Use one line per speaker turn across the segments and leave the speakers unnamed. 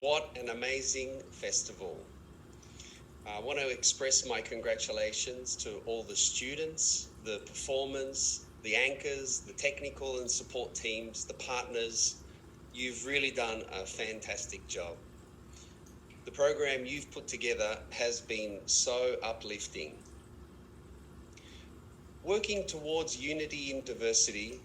What an amazing festival. I want to express my congratulations to all the students, the performers, the anchors, the technical and support teams, the partners. You've really done a fantastic job. The program you've put together has been so uplifting. Working towards unity in diversity,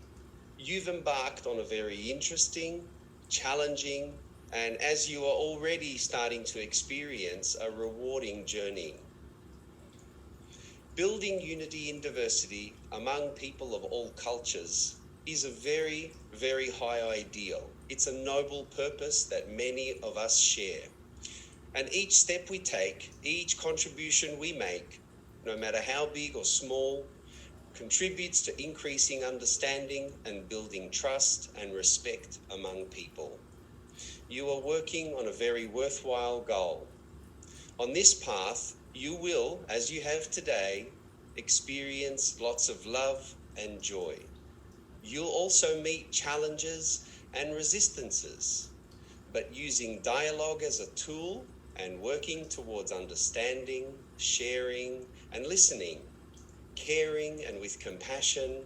you've embarked on a very interesting, challenging, and as you are already starting to experience, a rewarding journey. Building unity in diversity among people of all cultures is a very, very high ideal. It's a noble purpose that many of us share. And each step we take, each contribution we make, no matter how big or small, contributes to increasing understanding and building trust and respect among people. You are working on a very worthwhile goal. On this path, you will, as you have today, experience lots of love and joy. You'll also meet challenges and resistances, but using dialogue as a tool and working towards understanding, sharing, and listening, caring and with compassion,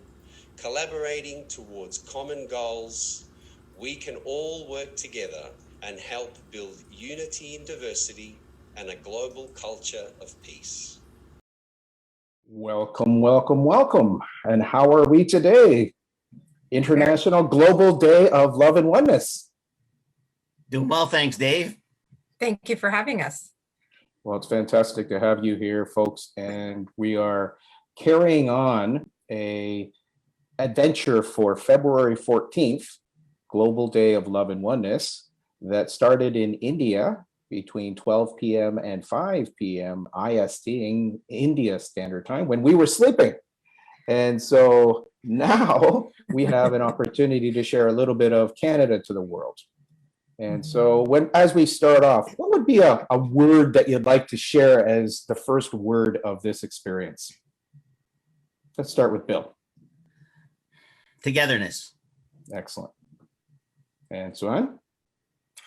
collaborating towards common goals, we can all work together and help build unity in diversity and a global culture of peace.
Welcome, welcome, welcome. And how are we today? International Global Day of Love and Oneness.
Doing well, thanks, Dave.
Thank you for having us.
Well, it's fantastic to have you here, folks. And we are carrying on a adventure for February 14th, Global Day of Love and Oneness, that started in India between 12 p.m. and 5 p.m. IST, India Standard Time, when we were sleeping. And so now we have an opportunity to share a little bit of Canada to the world. And so as we start off, what would be a word that you'd like to share as the first word of this experience? Let's start with Bill.
Togetherness.
Excellent. And Swan?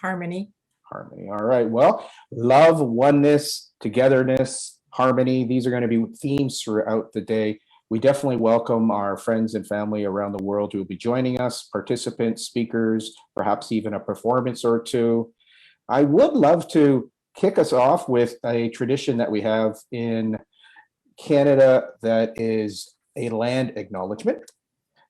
Harmony.
Harmony. All right. Well, love, oneness, togetherness, harmony. These are going to be themes throughout the day. We definitely welcome our friends and family around the world who will be joining us, participants, speakers, perhaps even a performance or two. I would love to kick us off with a tradition that we have in Canada that is a land acknowledgement.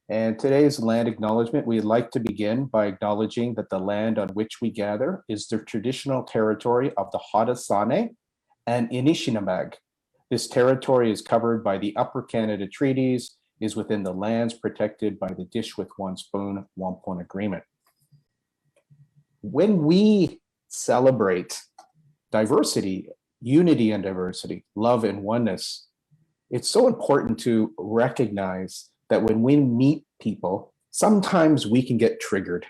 And today's land acknowledgement, we'd like to begin by acknowledging that the land on which we gather is the traditional territory of the Haudenosaunee and Anishinaabe. This territory is covered by the Upper Canada Treaties, is within the lands protected by the Dish with One Spoon, Wampum Agreement. When we celebrate diversity, unity and diversity, love and oneness, it's so important to recognize that when we meet people, sometimes we can get triggered.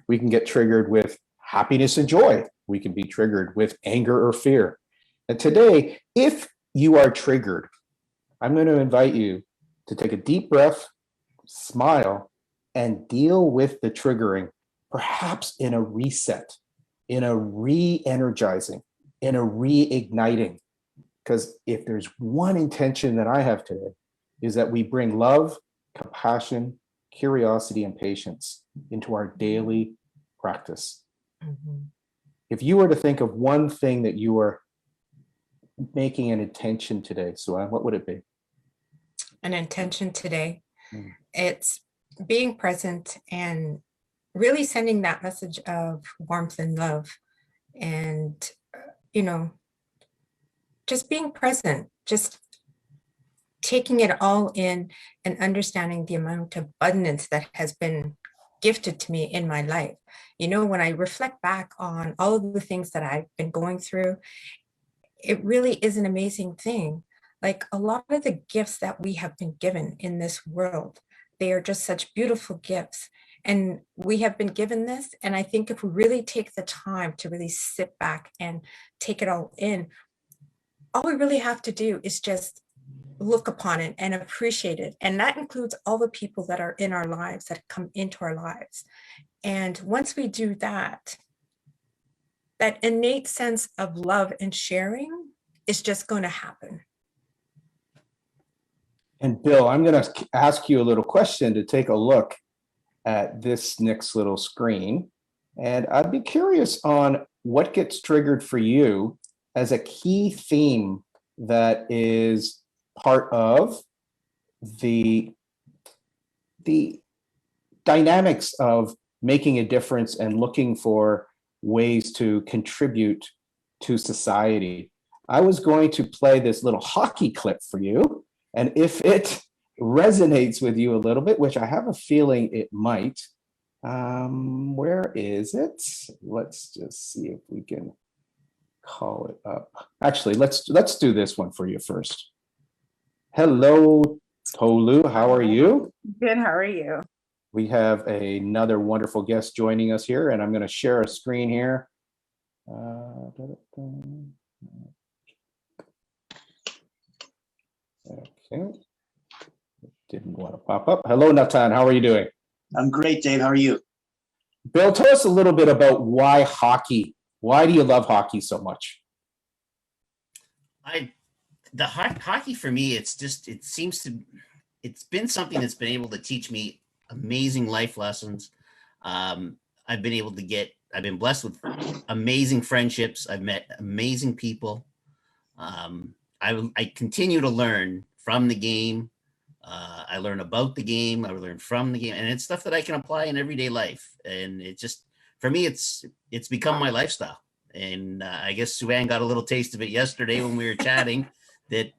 We can get triggered with happiness and joy. We can be triggered with anger or fear. And today, if you are triggered, I'm going to invite you to take a deep breath, smile, and deal with the triggering, perhaps in a reset, in a re-energizing, in a reigniting. Because if there's one intention that I have today, is that we bring love, compassion, curiosity, and patience into our daily practice. Mm-hmm. If you were to think of one thing that you are making an intention today, Suan, what would it be?
An intention today, it's being present and really sending that message of warmth and love and, just being present, just taking it all in and understanding the amount of abundance that has been gifted to me in my life. When I reflect back on all of the things that I've been going through, it really is an amazing thing. Like a lot of the gifts that we have been given in this world, they are just such beautiful gifts. And we have been given this. And I think if we really take the time to really sit back and take it all in, all we really have to do is just look upon it and appreciate it. And that includes all the people that are in our lives, that come into our lives. And once we do that, that innate sense of love and sharing is just going to happen.
And Bill, I'm going to ask you a little question to take a look at this next little screen. And I'd be curious on what gets triggered for you as a key theme that is part of the dynamics of making a difference and looking for ways to contribute to society. I was going to play this little hockey clip for you, and if it resonates with you a little bit, which I have a feeling it might, where is it? Let's just see if we can call it up. Actually, let's do this one for you first. Hello, Tolu, how are you?
Good, how are you?
We have another wonderful guest joining us here, and I'm going to share a screen here. Okay. Didn't want to pop up. Hello, Nathan. How are you doing?
I'm great, Dave. How are you?
Bill, tell us a little bit about why hockey. Why do you love hockey so much?
Hockey for me, it's been something that's been able to teach me amazing life lessons. I've been blessed with amazing friendships. I've met amazing people. I continue to learn from the game. I learn about the game. I learn from the game, and it's stuff that I can apply in everyday life. And it just, for me, it's become my lifestyle. And I guess Sue-Ann got a little taste of it yesterday when we were chatting, that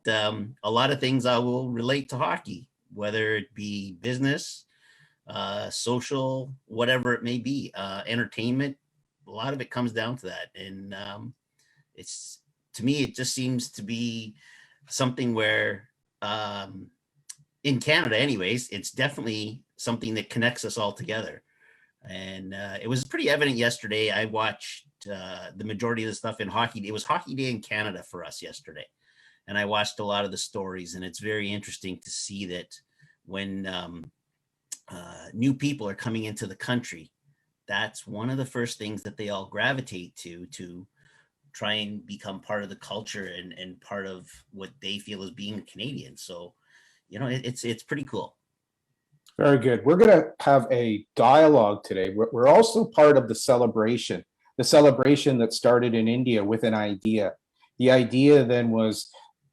a lot of things I will relate to hockey, whether it be business, social, whatever it may be, entertainment. A lot of it comes down to that. And it's, to me, it just seems to be something where, in Canada anyways, it's definitely something that connects us all together. And it was pretty evident yesterday. I watched the majority of the stuff in hockey. It was Hockey Day in Canada for us yesterday. And I watched a lot of the stories, and it's very interesting to see that when new people are coming into the country, that's one of the first things that they all gravitate to try and become part of the culture and part of what they feel is being Canadian. So, you know, it's pretty cool.
Very good. We're going to have a dialogue today. We're also part of the celebration that started in India with an idea. The idea then was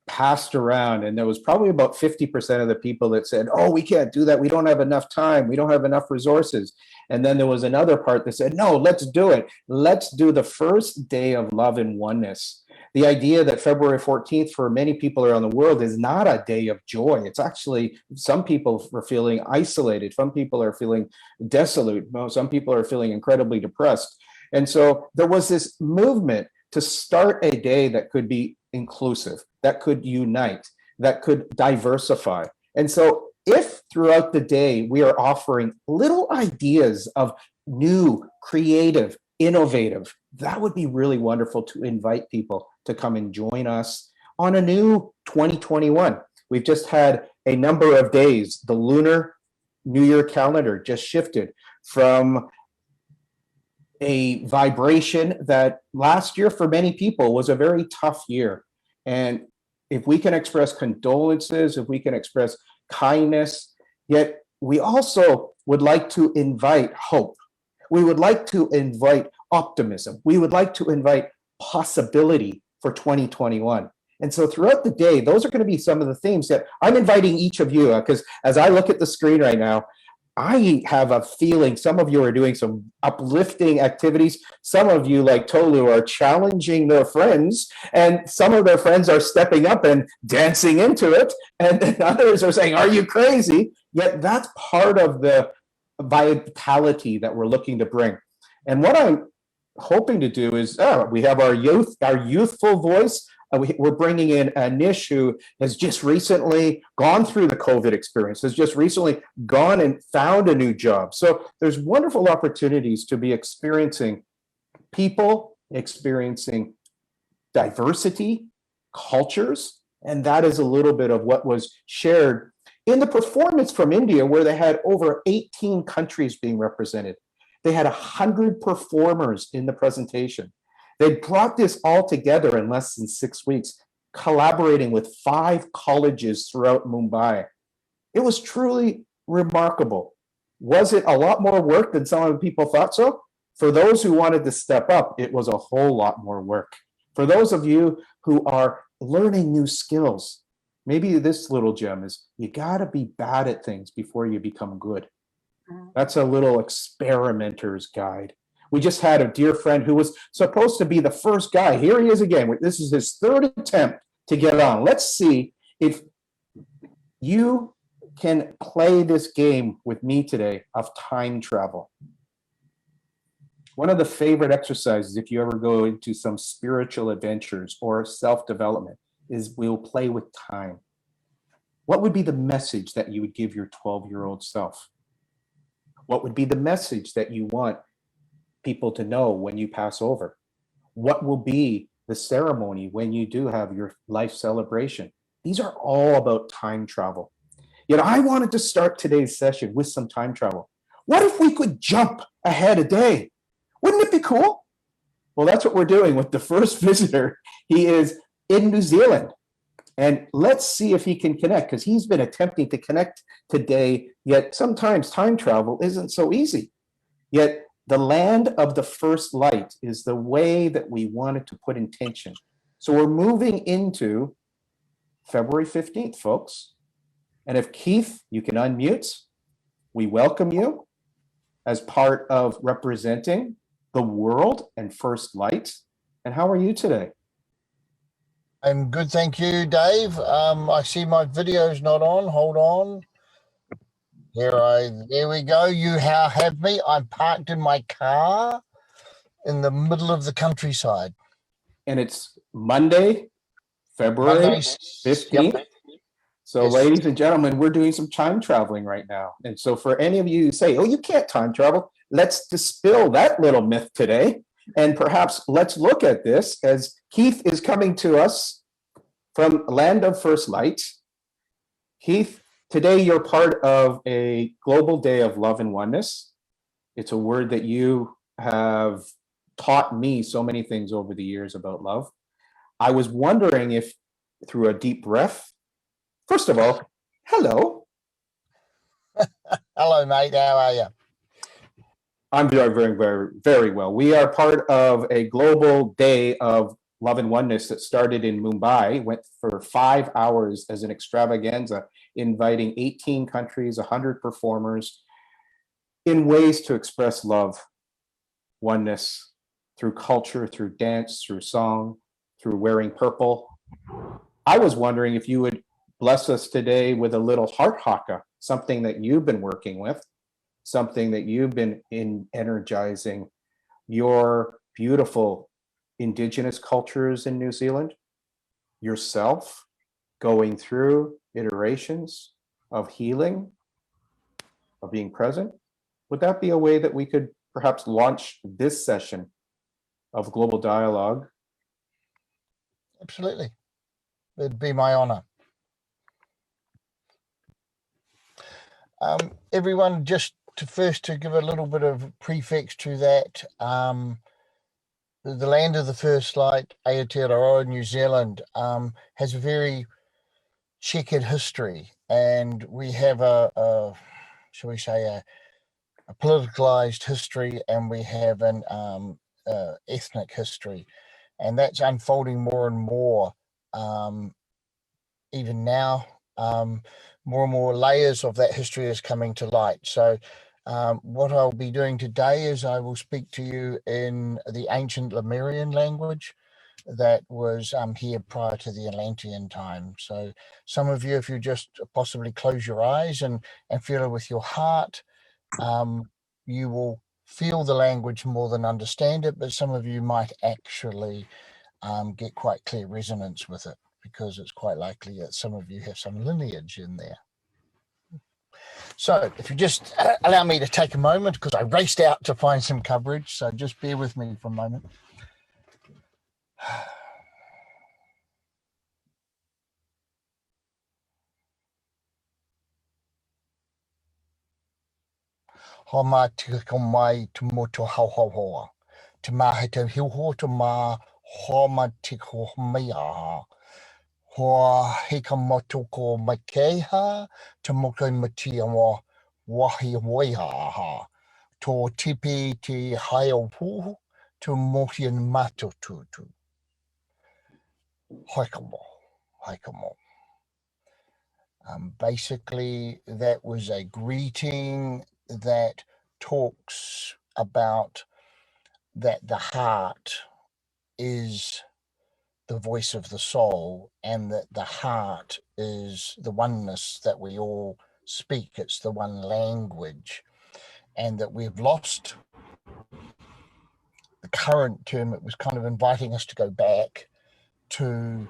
passed around, and there was probably about 50% of the people that said, oh, we can't do that. We don't have enough time. We don't have enough resources. And then there was another part that said, no, let's do it. Let's do the first day of love and oneness. The idea that February 14th for many people around the world is not a day of joy. It's actually, some people are feeling isolated. Some people are feeling desolate. Some people are feeling incredibly depressed. And so there was this movement to start a day that could be inclusive, that could unite, that could diversify. And so if throughout the day we are offering little ideas of new, creative, innovative, that would be really wonderful to invite people to come and join us on a new 2021. We've just had a number of days. The lunar New Year calendar just shifted from a vibration that last year for many people was a very tough year. And if we can express condolences, if we can express kindness, yet we also would like to invite hope. We would like to invite optimism. We would like to invite possibility for 2021. And so throughout the day, those are going to be some of the themes that I'm inviting each of you, because as I look at the screen right now, I have a feeling some of you are doing some uplifting activities. Some of you, like Tolu, are challenging their friends, and some of their friends are stepping up and dancing into it. And then others are saying, are you crazy? Yet that's part of the vitality that we're looking to bring. And what I'm hoping to do is, we have our youthful voice. We're bringing in Anish, who has just recently gone through the COVID experience, has just recently gone and found a new job. So there's wonderful opportunities to be experiencing people, experiencing diversity, cultures, and that is a little bit of what was shared in the performance from India, where they had over 18 countries being represented. They had 100 performers in the presentation. They brought this all together in less than 6 weeks, collaborating with 5 colleges throughout Mumbai. It was truly remarkable. Was it a lot more work than some of the people thought so? For those who wanted to step up, it was a whole lot more work. For those of you who are learning new skills, maybe this little gem is you got to be bad at things before you become good. That's a little experimenter's guide. We just had a dear friend who was supposed to be the first guy. Here he is again. This is his 3rd attempt to get on. Let's see if you can play this game with me today of time travel. One of the favorite exercises, if you ever go into some spiritual adventures or self-development, is we'll play with time. What would be the message that you would give your 12-year-old self? What would be the message that you want people to know when you pass over? What will be the ceremony when you do have your life celebration? These are all about time travel. Yet I wanted to start today's session with some time travel. What if we could jump ahead a day? Wouldn't it be cool? Well, that's what we're doing with the first visitor. He is in New Zealand. And let's see if he can connect, because he's been attempting to connect today, yet sometimes time travel isn't so easy. Yet the land of the first light is the way that we wanted to put intention. So we're moving into February 15th, folks. And if Keith, you can unmute, we welcome you as part of representing the world and first light. And how are you today?
I'm good, thank you, Dave. I see my video's not on. Hold on. There we go. You have me. I'm parked in my car in the middle of the countryside.
And it's Monday, February 15th.
Yep.
So
Yes.
ladies and gentlemen, we're doing some time traveling right now. And so for any of you who say, oh, you can't time travel, let's dispel that little myth today. And perhaps let's look at this as Keith is coming to us from Land of First Light. Keith, today you're part of a global day of love and oneness. It's a word that you have taught me so many things over the years about love. I was wondering if through a deep breath, first of all, hello.
Hello, mate. How are you?
I'm very well. We are part of a global day of love and oneness that started in Mumbai, went for 5 hours as an extravaganza, inviting 18 countries, 100 performers in ways to express love, oneness, through culture, through dance, through song, through wearing purple. I was wondering if you would bless us today with a little heart haka, something that you've been working with, something that you've been energizing your beautiful indigenous cultures in New Zealand, yourself going through iterations of healing, of being present. Would that be a way that we could perhaps launch this session of global dialogue?
Absolutely. It'd be my honor. Everyone, just to give a little bit of prefix to that, the land of the first light, Aotearoa, New Zealand, has a very checkered history, and we have shall we say, a politicalized history, and we have an ethnic history, and that's unfolding more and more. Even now, more and more layers of that history is coming to light. So what I'll be doing today is I will speak to you in the ancient Lemerian language that was here prior to the Atlantean time. So some of you, if you just possibly close your eyes and feel it with your heart, you will feel the language more than understand it, but some of you might actually get quite clear resonance with it, because it's quite likely that some of you have some lineage in there. So if you just allow me to take a moment, because I raced out to find some coverage, so just bear with me for a moment. Homa tika mai tumoto hauhauhoa. te mahe te hiuho te mā homa tiko mea. Hoa hika motu ko makeha te mokai matia mo wahi waiha. Tō tipi te haio pū te mohian matututu. Haikamo, haikamo. Basically, that was a greeting that talks about that the heart is the voice of the soul, and that the heart is the oneness that we all speak. It's the one language, and that we've lost the current term. It was kind of inviting us to go back to,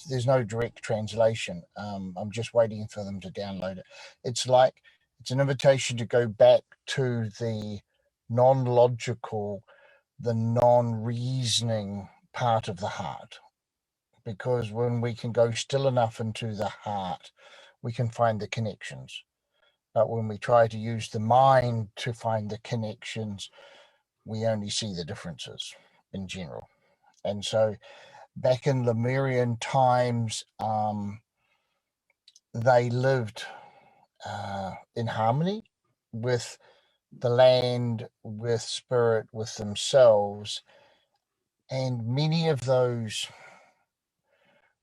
there's no direct translation. I'm just waiting for them to download it. It's an invitation to go back to the non-logical, the non-reasoning part of the heart, because when we can go still enough into the heart, we can find the connections. But when we try to use the mind to find the connections, we only see the differences in general. And so back in Lemerian times, they lived in harmony with the land, with spirit, with themselves. And many of those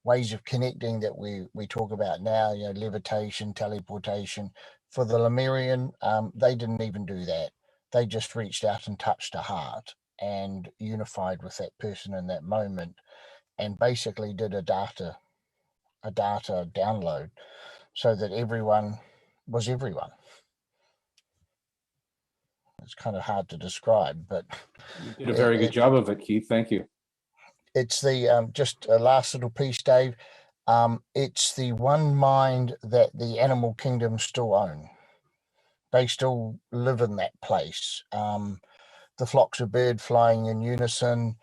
ways of connecting that we talk about now, levitation, teleportation, for the Lemerian, they didn't even do that. They just reached out and touched a heart and unified with that person in that moment, and basically did a data download so that everyone was everyone. It's kind of hard to describe, but
You did a very good job of it, Keith. Thank you.
It's the just a last little piece, Dave. It's the one mind that the animal kingdom still own. They still live in that place. The flocks of birds flying in unison,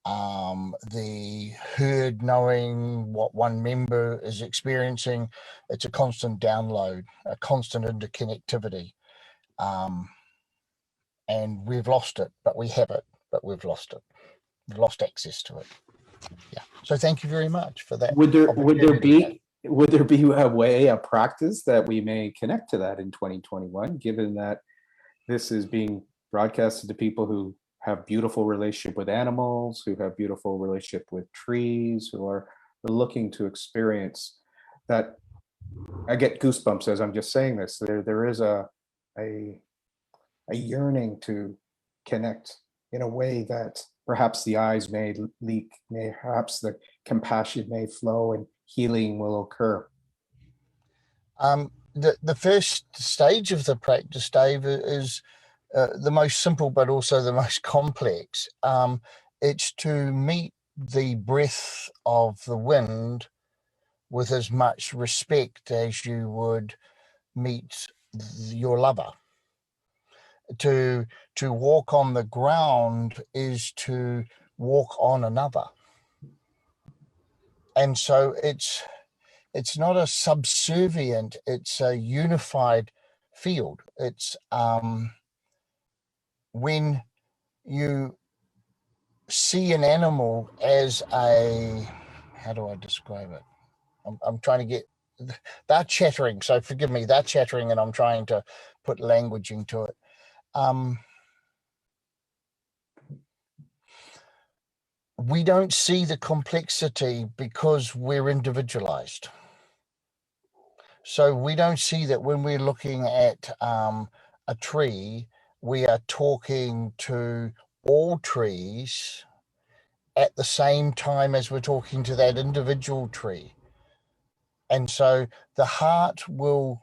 the herd knowing what one member is experiencing. It's a constant download, a constant interconnectivity. And we've lost it, but we have it, but we've lost it. We've lost access to it. Yeah. So thank you very much for that.
Would there be a way, a practice that we may connect to that in 2021, given that this is being broadcasted to people who have beautiful relationship with animals, who have beautiful relationship with trees, who are looking to experience that? I get goosebumps as I'm just saying this. There is a yearning to connect in a way that perhaps the eyes may leak, perhaps the compassion may flow and healing will occur.
The first stage of the practice, Dave, is the most simple, but also the most complex. It's to meet the breath of the wind with as much respect as you would meet your lover. To walk on the ground is to walk on another. And so it's not a subservient, it's a unified field. It's when you see an animal as how do I describe it? I'm trying to get, they're chattering, so forgive me, they're chattering and I'm trying to put language into it. We don't see the complexity because we're individualized. So we don't see that when we're looking at a tree, we are talking to all trees at the same time as we're talking to that individual tree. And so the heart will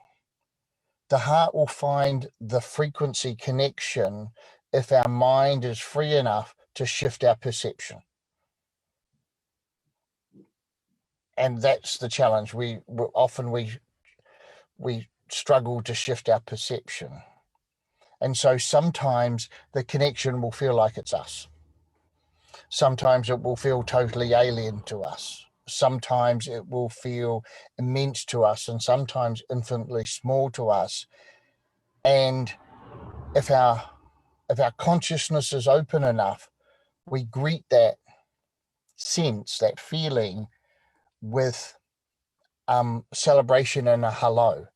find the frequency connection if our mind is free enough to shift our perception. And that's the challenge. We struggle to shift our perception. And so sometimes the connection will feel like it's us. Sometimes it will feel totally alien to us. Sometimes it will feel immense to us, and sometimes infinitely small to us. And if our if our consciousness is open enough, we greet that sense, that feeling with celebration and a hello.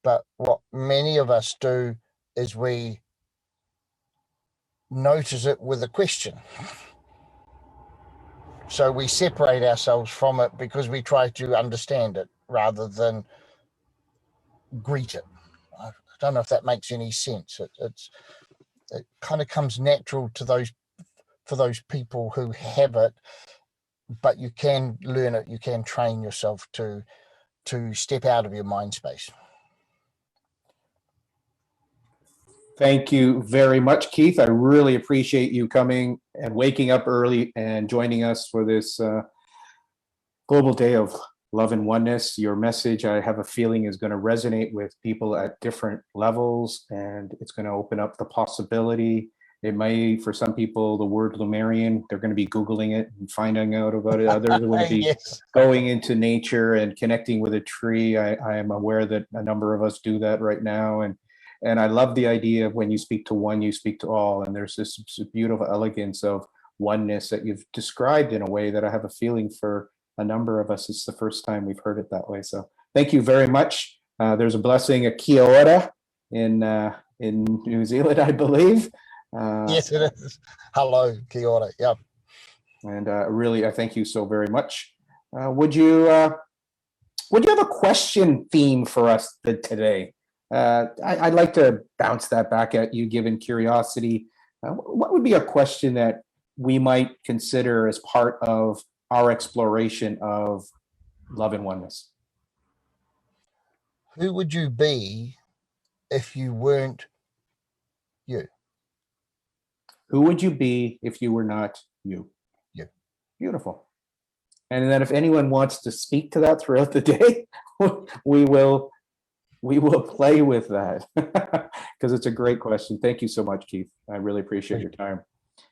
But what many of us do is we notice it with a question. So we separate ourselves from it because we try to understand it rather than greet it. I don't know if that makes any sense. It kind of comes natural to those, for those people who have it, but you can learn it. You can train yourself to step out of your mind space.
Thank you very much, Keith. I really appreciate you coming and waking up early and joining us for this Global Day of Love and Oneness. Your message, I have a feeling, is going to resonate with people at different levels, and it's going to open up the possibility. It may, for some people, the word Lemerian, they're going to be Googling it and finding out about it. Others will be
Yes.
going into nature and connecting with a tree. I am aware that a number of us do that right now. And I love the idea of when you speak to one, you speak to all. And there's this beautiful elegance of oneness that you've described in a way that I have a feeling for a number of us, it's the first time we've heard it that way. So thank you very much. There's a blessing, a kia ora in New Zealand, I believe.
Yes, it is. Hello, kia ora. Yeah.
And really, I thank you so very much. Would you have a question theme for us today? I'd like to bounce that back at you, given curiosity. What would be a question that we might consider as part of our exploration of love and oneness?
Who would you be if you weren't you?
Who would you be if you were not you?
You.
Beautiful. And then if anyone wants to speak to that throughout the day, we will play with that because it's a great question. Thank you so much, Keith. I really appreciate your time.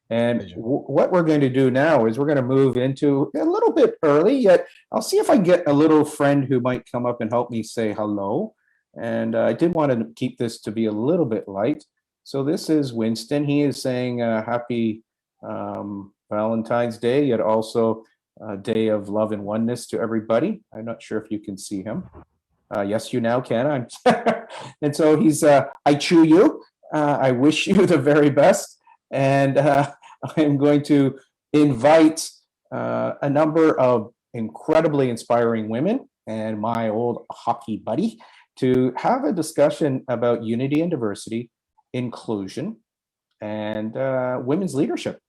And what we're going to do now is we're going to move into a little bit early, yet I'll see if I can get a little friend who might come up and help me say hello. And I did want to keep this to be a little bit light. So this is Winston. He is saying happy Valentine's Day, yet also a day of love and oneness to everybody. I'm not sure if you can see him. Yes, you now can. And so he's, I chew you. I wish you the very best. And I'm going to invite a number of incredibly inspiring women and my old hockey buddy to have a discussion about unity and diversity, inclusion, and women's leadership.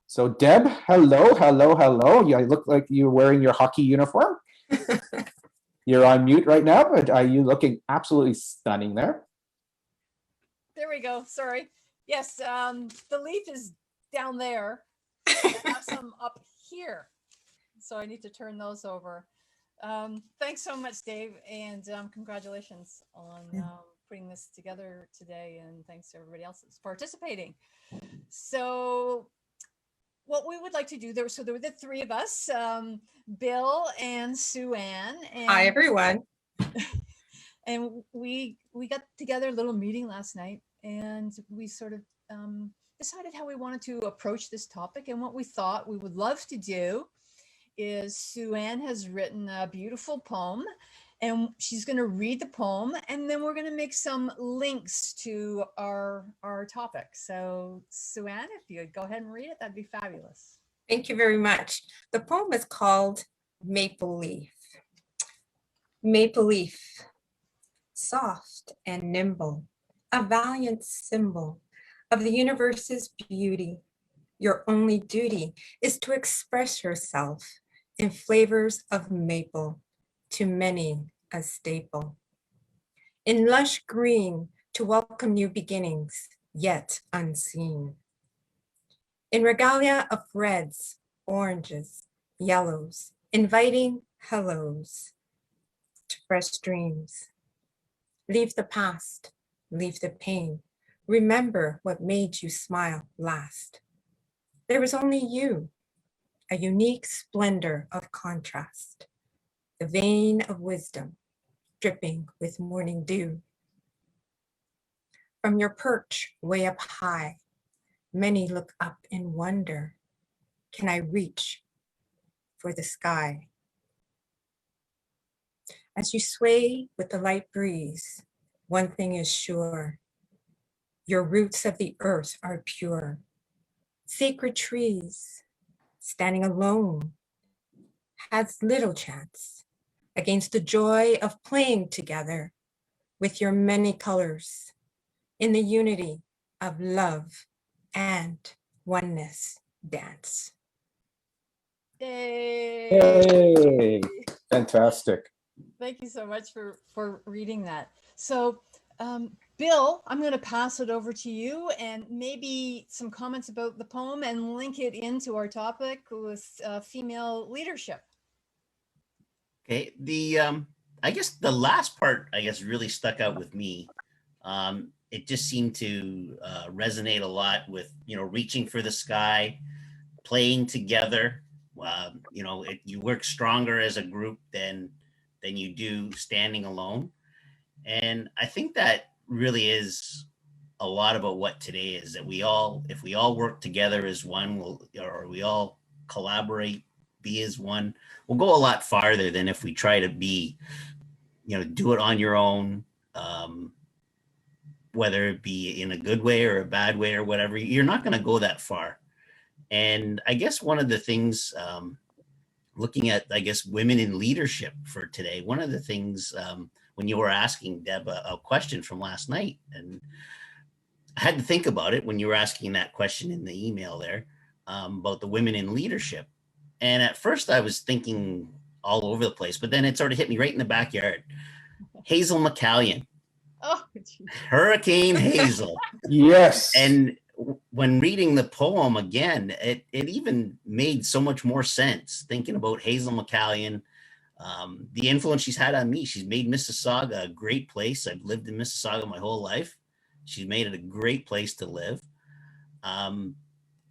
So Deb, hello, hello, hello. You look like you're wearing your hockey uniform. You're on mute right now, but are you looking absolutely stunning there?
There we go. Sorry. Yes, the leaf is down there. I have some up here, so I need to turn those over. Thanks so much, Dave, and congratulations on putting this together today, and thanks to everybody else that's participating. So what we would like to do, there were the three of us, Bill and Sue Ann. And,
hi, everyone.
And we got together a little meeting last night, and we sort of decided how we wanted to approach this topic. And what we thought we would love to do is Sue Ann has written a beautiful poem, and she's going to read the poem, and then we're going to make some links to our topic. So Sue Ann, if you would go ahead and read it, that'd be fabulous.
Thank you very much. The poem is called Maple Leaf. Maple leaf, soft and nimble, a valiant symbol of the universe's beauty. Your only duty is to express yourself in flavors of maple, to many a staple. In lush green, to welcome new beginnings, yet unseen. In regalia of reds, oranges, yellows, inviting hellos to fresh dreams. Leave the past, leave the pain. Remember what made you smile last. There was only you, a unique splendor of contrast, the vein of wisdom dripping with morning dew. From your perch way up high, many look up in wonder. Can I reach for the sky? As you sway with the light breeze, one thing is sure. Your roots of the earth are pure. Sacred trees, standing alone, has little chance against the joy of playing together with your many colors in the unity of love and oneness dance.
Yay!
Yay! Fantastic.
Thank you so much for reading that. So, Bill, I'm going to pass it over to you and maybe some comments about the poem and link it into our topic with female leadership.
Okay, I guess the last part, really stuck out with me. It just seemed to resonate a lot with, reaching for the sky, playing together. You work stronger as a group than you do standing alone. And I think that really is a lot about what today is, that if we all work together as one, or we all collaborate, be as one, we'll go a lot farther than if we try to be, do it on your own, whether it be in a good way or a bad way or whatever. You're not going to go that far. And I guess one of the things, looking at, women in leadership for today, one of the things, when you were asking Deb a question from last night, and I had to think about it when you were asking that question in the email there, about the women in leadership. And at first I was thinking all over the place, but then it sort of hit me right in the backyard. Hazel McCallion.
Oh,
Hurricane Hazel.
Yes.
And when reading the poem again, it even made so much more sense thinking about Hazel McCallion, the influence she's had on me. She's made Mississauga a great place. I've lived in Mississauga my whole life. She's made it a great place to live.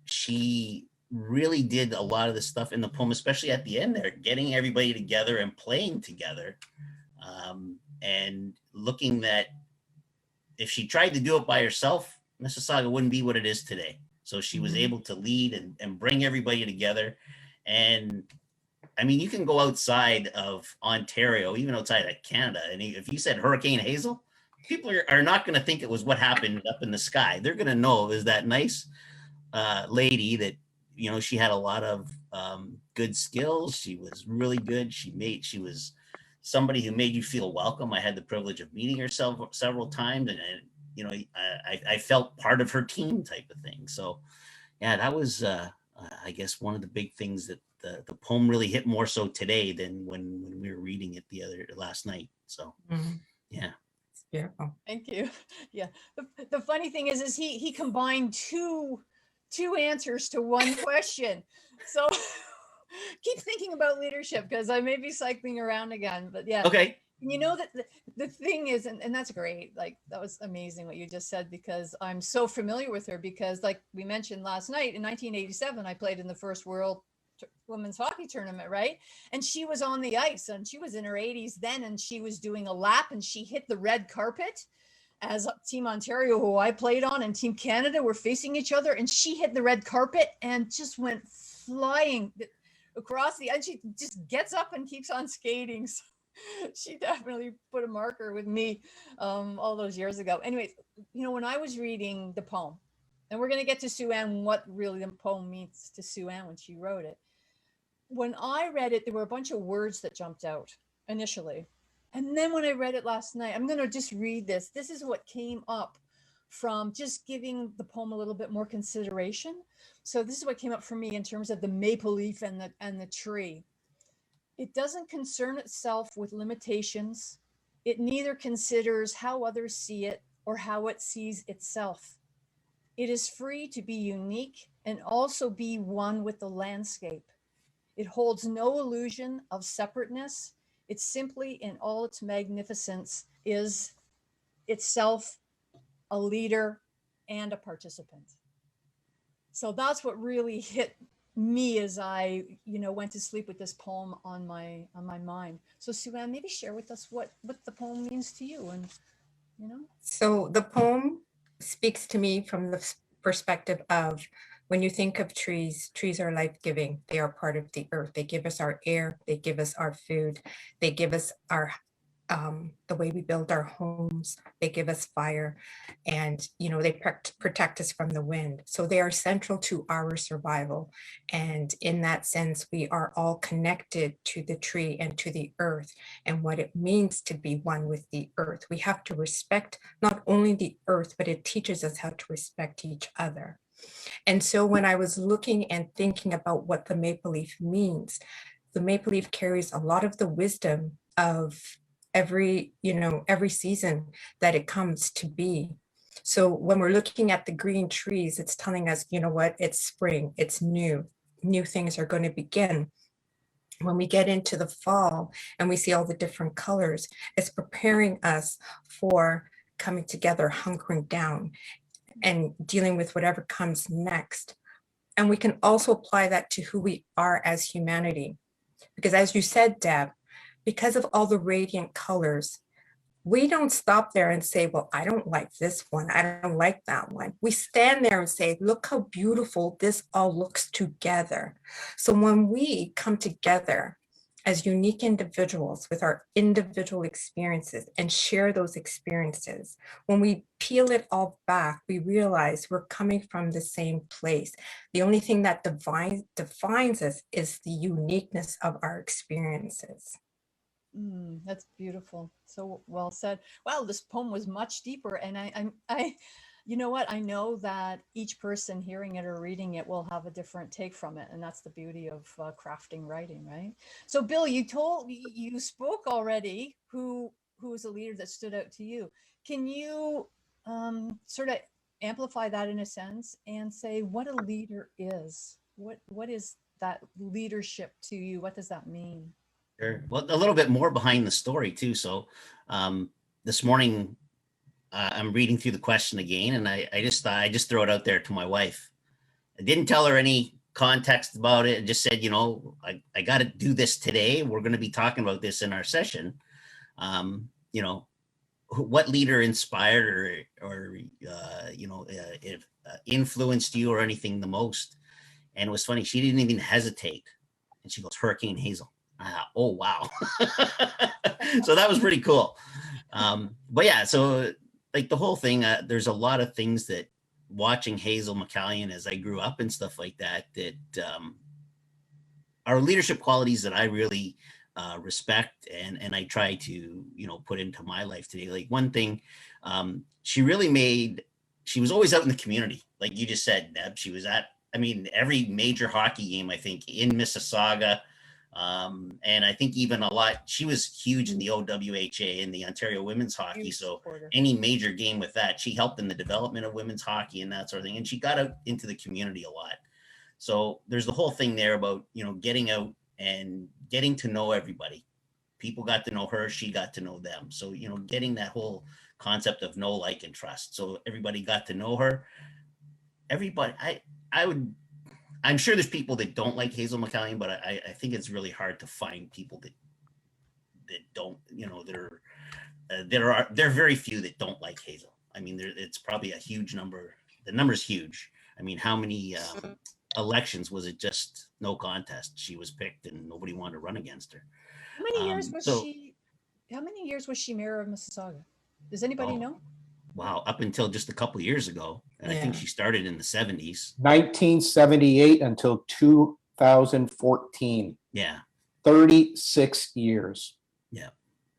She really did a lot of the stuff in the poem, especially at the end there, getting everybody together and playing together, and looking that if she tried to do it by herself, Mississauga wouldn't be what it is today. So she was able to lead and bring everybody together. And I mean, you can go outside of Ontario, even outside of Canada, and if you said Hurricane Hazel, people are not going to think it was what happened up in the sky. They're going to know it was that nice lady that, she had a lot of good skills. She was really good. She was somebody who made you feel welcome. I had the privilege of meeting her several times, and I felt part of her team type of thing. So yeah, that was I guess one of the big things that the poem really hit more so today than when we were reading it last night. So yeah.
It's beautiful.
thank you. Yeah. The funny thing is he combined two answers to one question. So keep thinking about leadership, because I may be cycling around again, but yeah.
Okay.
That the thing is, and that's great. Like, that was amazing what you just said, because I'm so familiar with her, because like we mentioned last night, in 1987, I played in the first World Women's Hockey Tournament, right? And she was on the ice, and she was in her 80s then, and she was doing a lap, and she hit the red carpet as Team Ontario, who I played on, and Team Canada were facing each other, and she hit the red carpet and just went flying across and she just gets up and keeps on skating. So she definitely put a marker with me all those years ago. Anyways, when I was reading the poem, and we're going to get to Sue Ann, what really the poem means to Sue Ann when she wrote it. When I read it, there were a bunch of words that jumped out initially. And then when I read it last night, I'm going to just read this. This is what came up from just giving the poem a little bit more consideration. So this is what came up for me in terms of the maple leaf and the tree. It doesn't concern itself with limitations. It neither considers how others see it or how it sees itself. It is free to be unique and also be one with the landscape. It holds no illusion of separateness. It simply, in all its magnificence, is itself a leader and a participant. So that's what really hit me as I, went to sleep with this poem on my mind. So Sue Ann, maybe share with us what the poem means to you, and
So the poem speaks to me from the perspective of, when you think of trees, trees are life-giving. They are part of the earth. They give us our air, they give us our food, they give us our the way we build our homes, they give us fire, and they protect us from the wind. So they are central to our survival. And in that sense, we are all connected to the tree and to the earth and what it means to be one with the earth. We have to respect not only the earth, but it teaches us how to respect each other. And so when I was looking and thinking about what the maple leaf means, the maple leaf carries a lot of the wisdom of every season that it comes to be. So when we're looking at the green trees, it's telling us, what, it's spring, it's new things are going to begin. When we get into the fall and we see all the different colors, it's preparing us for coming together, hunkering down, and dealing with whatever comes next. And we can also apply that to who we are as humanity. Because as you said, Deb, because of all the radiant colors, we don't stop there and say, well, I don't like this one, I don't like that one. We stand there and say, look how beautiful this all looks together. So when we come together as unique individuals with our individual experiences and share those experiences, when we peel it all back, we realize we're coming from the same place. The only thing that defines us is the uniqueness of our experiences.
That's beautiful. So well said. Wow, this poem was much deeper. And I, you know what? I know that each person hearing it or reading it will have a different take from it. And that's the beauty of crafting writing, right? So Bill, you spoke already who was a leader that stood out to you. Can you sort of amplify that in a sense and say what a leader is? What is that leadership to you? What does that mean?
Sure. Well, a little bit more behind the story too. So this morning I'm reading through the question again, and I just throw it out there to my wife. I didn't tell her any context about it. I just said, I got to do this today. We're going to be talking about this in our session. What leader inspired or influenced you or anything the most? And it was funny. She didn't even hesitate, and she goes, Hurricane Hazel. Oh, wow. So that was pretty cool. But yeah, so like the whole thing, there's a lot of things that watching Hazel McCallion as I grew up and stuff like that are leadership qualities that I really respect and I try to, put into my life today. Like one thing, she was always out in the community. Like you just said, Deb, she was at, every major hockey game, I think, in Mississauga. And I think even she was huge in the OWHA in the Ontario women's hockey. So any major game with that, she helped in the development of women's hockey and that sort of thing. And she got out into the community a lot. So there's the whole thing there about, getting out and getting to know everybody. People got to know her, she got to know them. So, getting that whole concept of know, like, and trust. So everybody got to know her. Everybody, I'm sure there's people that don't like Hazel McCallion, but I think it's really hard to find people that don't, there are very few that don't like Hazel. It's probably a huge number. The number's huge. How many elections was it just no contest? She was picked and nobody wanted to run against her.
How many years was she mayor of Mississauga? Does anybody know?
Wow, up until just a couple of years ago. And I think she started in the 70s.
1978 until 2014.
Yeah.
36 years.
Yeah.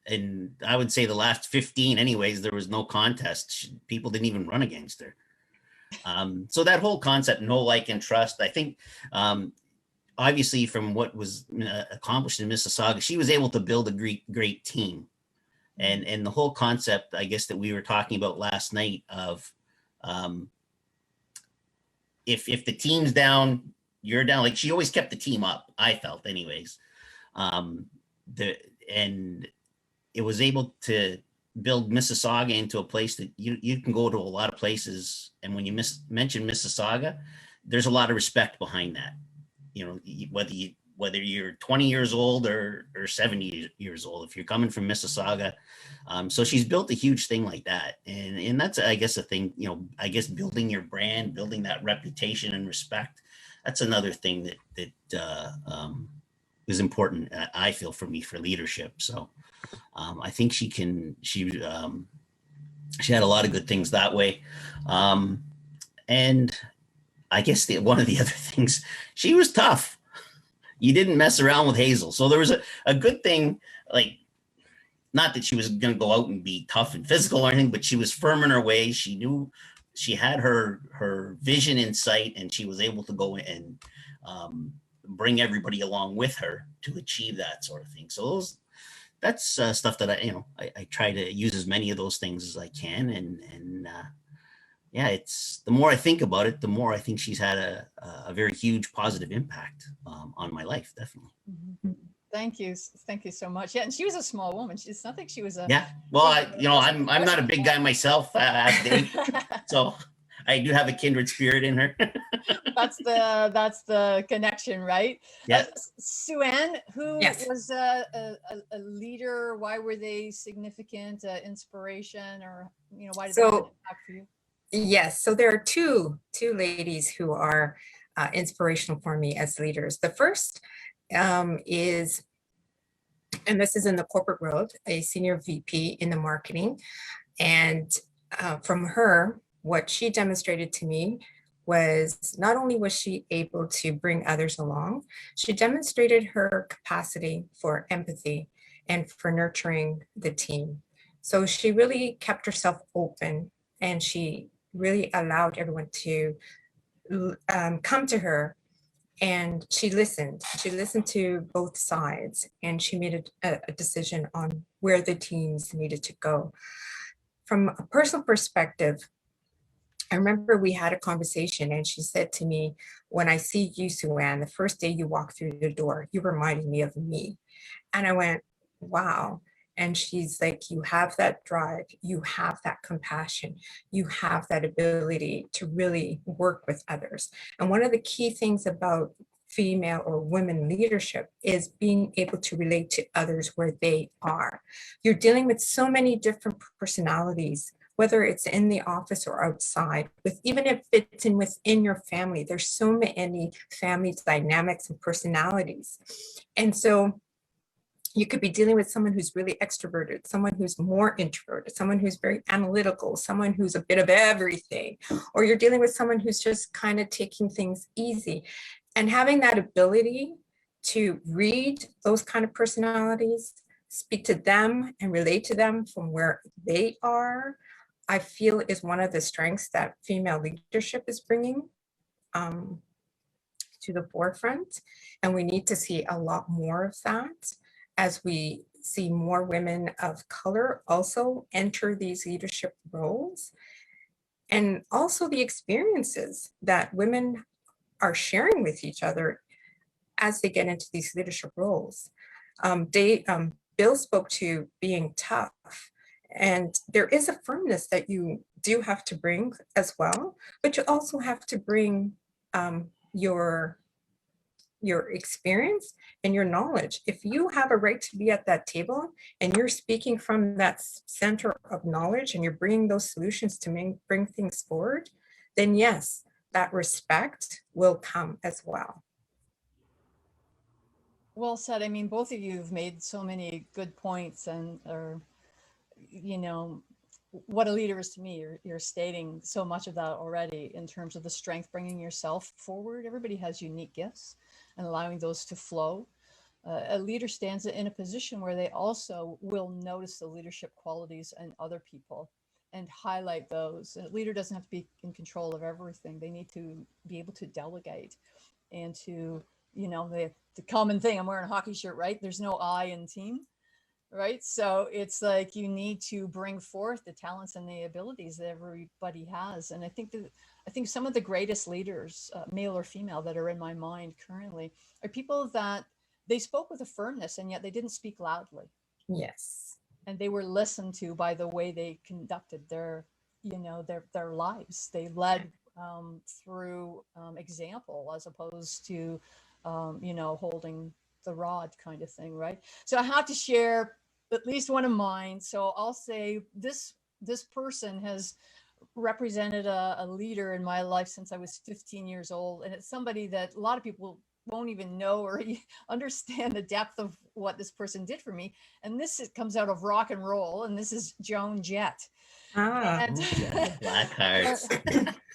And I would say the last 15 anyways, there was no contest. People didn't even run against her. So that whole concept, know, like, and trust, I think, obviously from what was accomplished in Mississauga, she was able to build a great team. And the whole concept, I guess, that we were talking about last night of if the team's down, you're down. Like she always kept the team up, I felt anyways. And it was able to build Mississauga into a place that you can go to a lot of places. And when you mention Mississauga, there's a lot of respect behind that. Whether whether you're 20 years old or 70 years old, if you're coming from Mississauga. So she's built a huge thing like that. And that's, I guess, a thing, you know, I guess building your brand, building that reputation and respect. That's another thing that is important, I feel, for me, for leadership. So I think she had a lot of good things that way. And I guess one of the other things, she was tough. You didn't mess around with Hazel. So there was a good thing, like, not that she was going to go out and be tough and physical or anything, but she was firm in her ways. She knew she had her vision in sight, and she was able to go and bring everybody along with her to achieve that sort of thing. So that's stuff that I try to use as many of those things as I can. And yeah, it's, the more I think about it, the more I think she's had a very huge positive impact on my life, definitely.
Mm-hmm. Thank you so much. Yeah, and she was a small woman. It's not like she was a.
Yeah, well, I'm not a big guy myself, so I do have a kindred spirit in her.
That's the connection, right?
Yeah.
Sue-Ann, who
Yes.
was a leader? Why were they significant? Inspiration, or why did they have an impact for you?
Yes, so there are two ladies who are inspirational for me as leaders. The first is, and this is in the corporate world, a senior VP in the marketing. And from her, what she demonstrated to me was, not only was she able to bring others along, she demonstrated her capacity for empathy and for nurturing the team. So she really kept herself open, and she really allowed everyone to come to her, and she listened to both sides, and she made a decision on where the teams needed to go. From a personal perspective, I remember we had a conversation, and she said to me, when I see you, Sue-Ann, the first day you walk through the door, you reminded me of me. And I went, wow. And she's like, you have that drive, you have that compassion, you have that ability to really work with others. And one of the key things about female or women leadership is being able to relate to others where they are. You're dealing with so many different personalities, whether it's in the office or outside, even if it's within your family. There's so many family dynamics and personalities. And so you could be dealing with someone who's really extroverted, someone who's more introverted, someone who's very analytical, someone who's a bit of everything, or you're dealing with someone who's just kind of taking things easy. And having that ability to read those kind of personalities, speak to them and relate to them from where they are, I feel is one of the strengths that female leadership is bringing to the forefront. And we need to see a lot more of that as we see more women of color also enter these leadership roles. And also the experiences that women are sharing with each other as they get into these leadership roles. Bill spoke to being tough, and there is a firmness that you do have to bring as well, but you also have to bring your experience and your knowledge. If you have a right to be at that table and you're speaking from that center of knowledge and you're bringing those solutions to bring things forward, then yes, that respect will come as well.
Well said. I mean, both of you have made so many good points, and what a leader is to me. You're stating so much of that already in terms of the strength, bringing yourself forward. Everybody has unique gifts, and allowing those to flow. A leader stands in a position where they also will notice the leadership qualities in other people and highlight those. A leader doesn't have to be in control of everything. They need to be able to delegate and to, the common thing, I'm wearing a hockey shirt, right? There's no I in team, right? So it's like you need to bring forth the talents and the abilities that everybody has. And I think some of the greatest leaders, male or female, that are in my mind currently are people that they spoke with a firmness, and yet they didn't speak loudly.
Yes.
And they were listened to by the way they conducted their lives. They led through example, as opposed to you know, holding the rod kind of thing, right? So I have to share at least one of mine. So I'll say this person has represented a leader in my life since I was 15 years old. And it's somebody that a lot of people won't even know or understand the depth of what this person did for me. And comes out of rock and roll. And this is Joan Jett. And,
Black Hearts.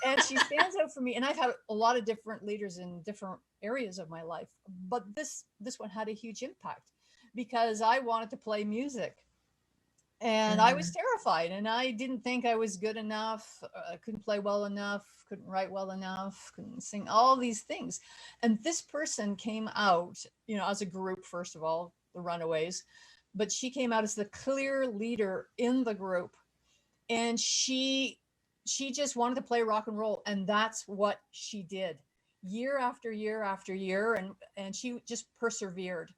and she stands out for me. And I've had a lot of different leaders in different areas of my life, but this one had a huge impact because I wanted to play music. And I was terrified, and I didn't think I was good enough. I couldn't play well enough, couldn't write well enough, couldn't sing, all these things. And this person came out, you know, as a group, first of all, the Runaways, but she came out as the clear leader in the group. And she just wanted to play rock and roll. And that's what she did year after year after year. And she just persevered.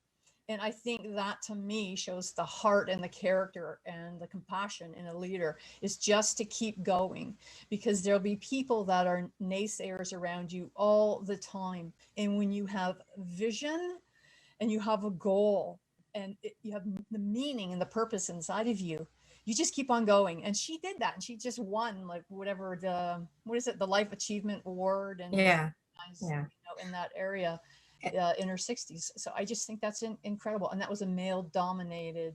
And I think that to me shows the heart and the character and the compassion in a leader is just to keep going, because there'll be people that are naysayers around you all the time. And when you have vision and you have a goal and you have the meaning and the purpose inside of you, you just keep on going. And she did that. And she just won like whatever the Life Achievement Award. And you know, in that area. In her 60s. So I just think that's incredible. And that was a male dominated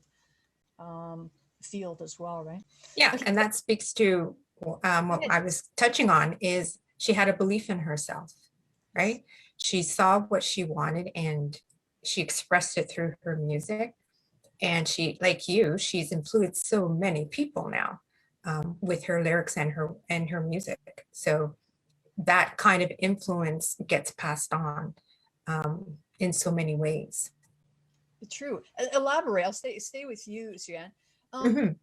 field as well, right?
Yeah,
Okay.
and that speaks to what I was touching on is she had a belief in herself, right? She saw what she wanted and she expressed it through her music. And she, like you, she's influenced so many people now with her lyrics and her music. So that kind of influence gets passed on in so many ways.
True. Elaborate. I'll stay with you, Suzanne. Can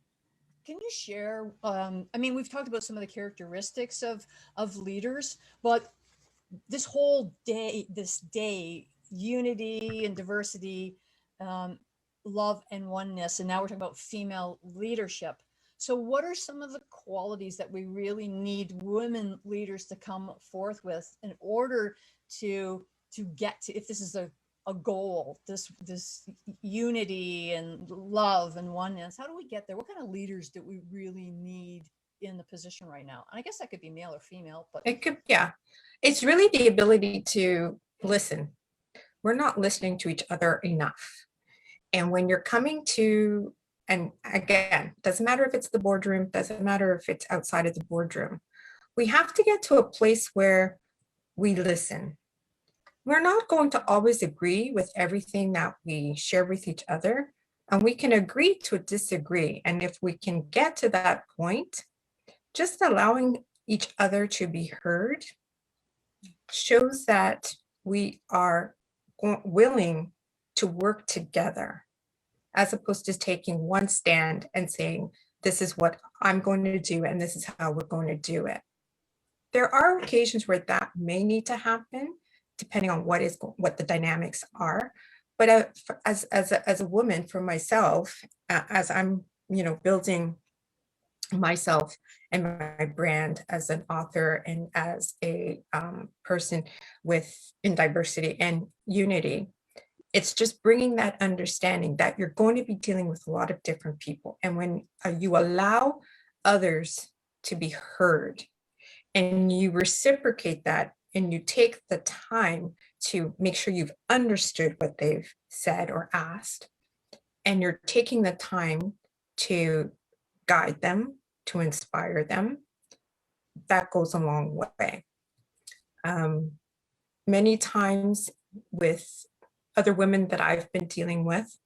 you share? I mean, we've talked about some of the characteristics of leaders, but this day, unity and diversity, love and oneness, and now we're talking about female leadership. So what are some of the qualities that we really need women leaders to come forth with in order to get to, if this is a goal, this unity and love and oneness, how do we get there? What kind of leaders do we really need in the position right now? And I guess that could be male or female, but
it could, yeah. It's really the ability to listen. We're not listening to each other enough. And when you're coming to, and again, doesn't matter if it's the boardroom, doesn't matter if it's outside of the boardroom, we have to get to a place where we listen. We're not going to always agree with everything that we share with each other, and we can agree to disagree. And if we can get to that point, just allowing each other to be heard shows that we are willing to work together, as opposed to taking one stand and saying, this is what I'm going to do, and this is how we're going to do it. There are occasions where that may need to happen, depending on what the dynamics are. But as a woman, for myself, as I'm, you know, building myself and my brand as an author and as a person in diversity and unity, it's just bringing that understanding that you're going to be dealing with a lot of different people. And when you allow others to be heard and you reciprocate that, and you take the time to make sure you've understood what they've said or asked, and you're taking the time to guide them, to inspire them, that goes a long way. Many times with other women that I've been dealing with,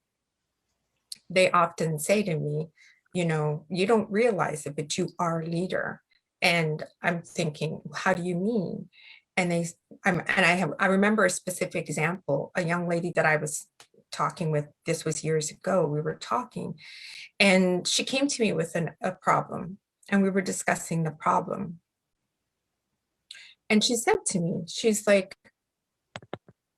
they often say to me, you know, you don't realize it, but you are a leader. And I'm thinking, how do you mean? And I remember a specific example, a young lady that I was talking with, this was years ago, we were talking, and she came to me with a problem, and we were discussing the problem. And she said to me, she's like,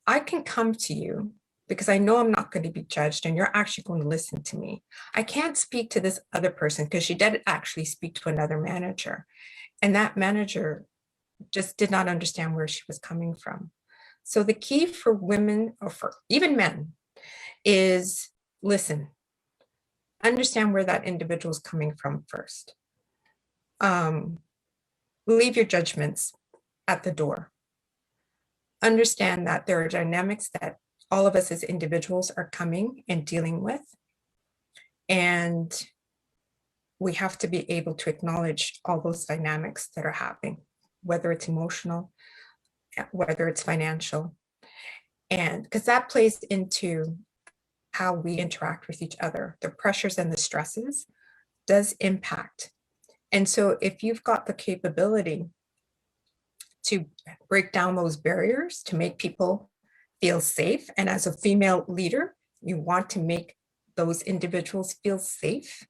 I can come to you because I know I'm not going to be judged and you're actually going to listen to me. I can't speak to this other person, because she did actually speak to another manager, and that manager just did not understand where she was coming from. So the key for women, or for even men, is listen, understand where that individual is coming from first. Leave your judgments at the door. Understand that there are dynamics that all of us as individuals are coming and dealing with. And we have to be able to acknowledge all those dynamics that are happening, whether it's emotional, whether it's financial. And because that plays into how we interact with each other, the pressures and the stresses does impact. And so if you've got the capability to break down those barriers to make people feel safe, and as a female leader, you want to make those individuals feel safe,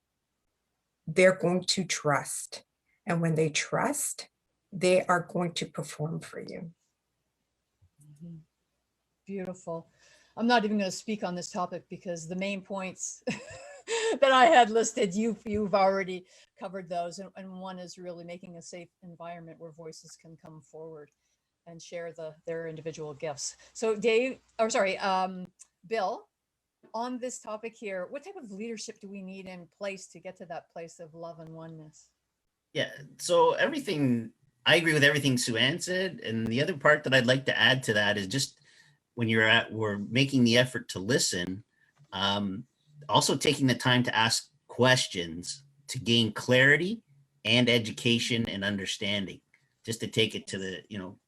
they're going to trust. And when they trust, they are going to perform for you.
Beautiful. I'm not even going to speak on this topic because the main points that I had listed, you've already covered those. And one is really making a safe environment where voices can come forward and share their individual gifts. So Dave, or sorry, Bill, on this topic here, what type of leadership do we need in place to get to that place of love and oneness?
Yeah, so I agree with everything Sue-Ann said. And the other part that I'd like to add to that is just when we're making the effort to listen, also taking the time to ask questions to gain clarity and education and understanding, just to take it to the,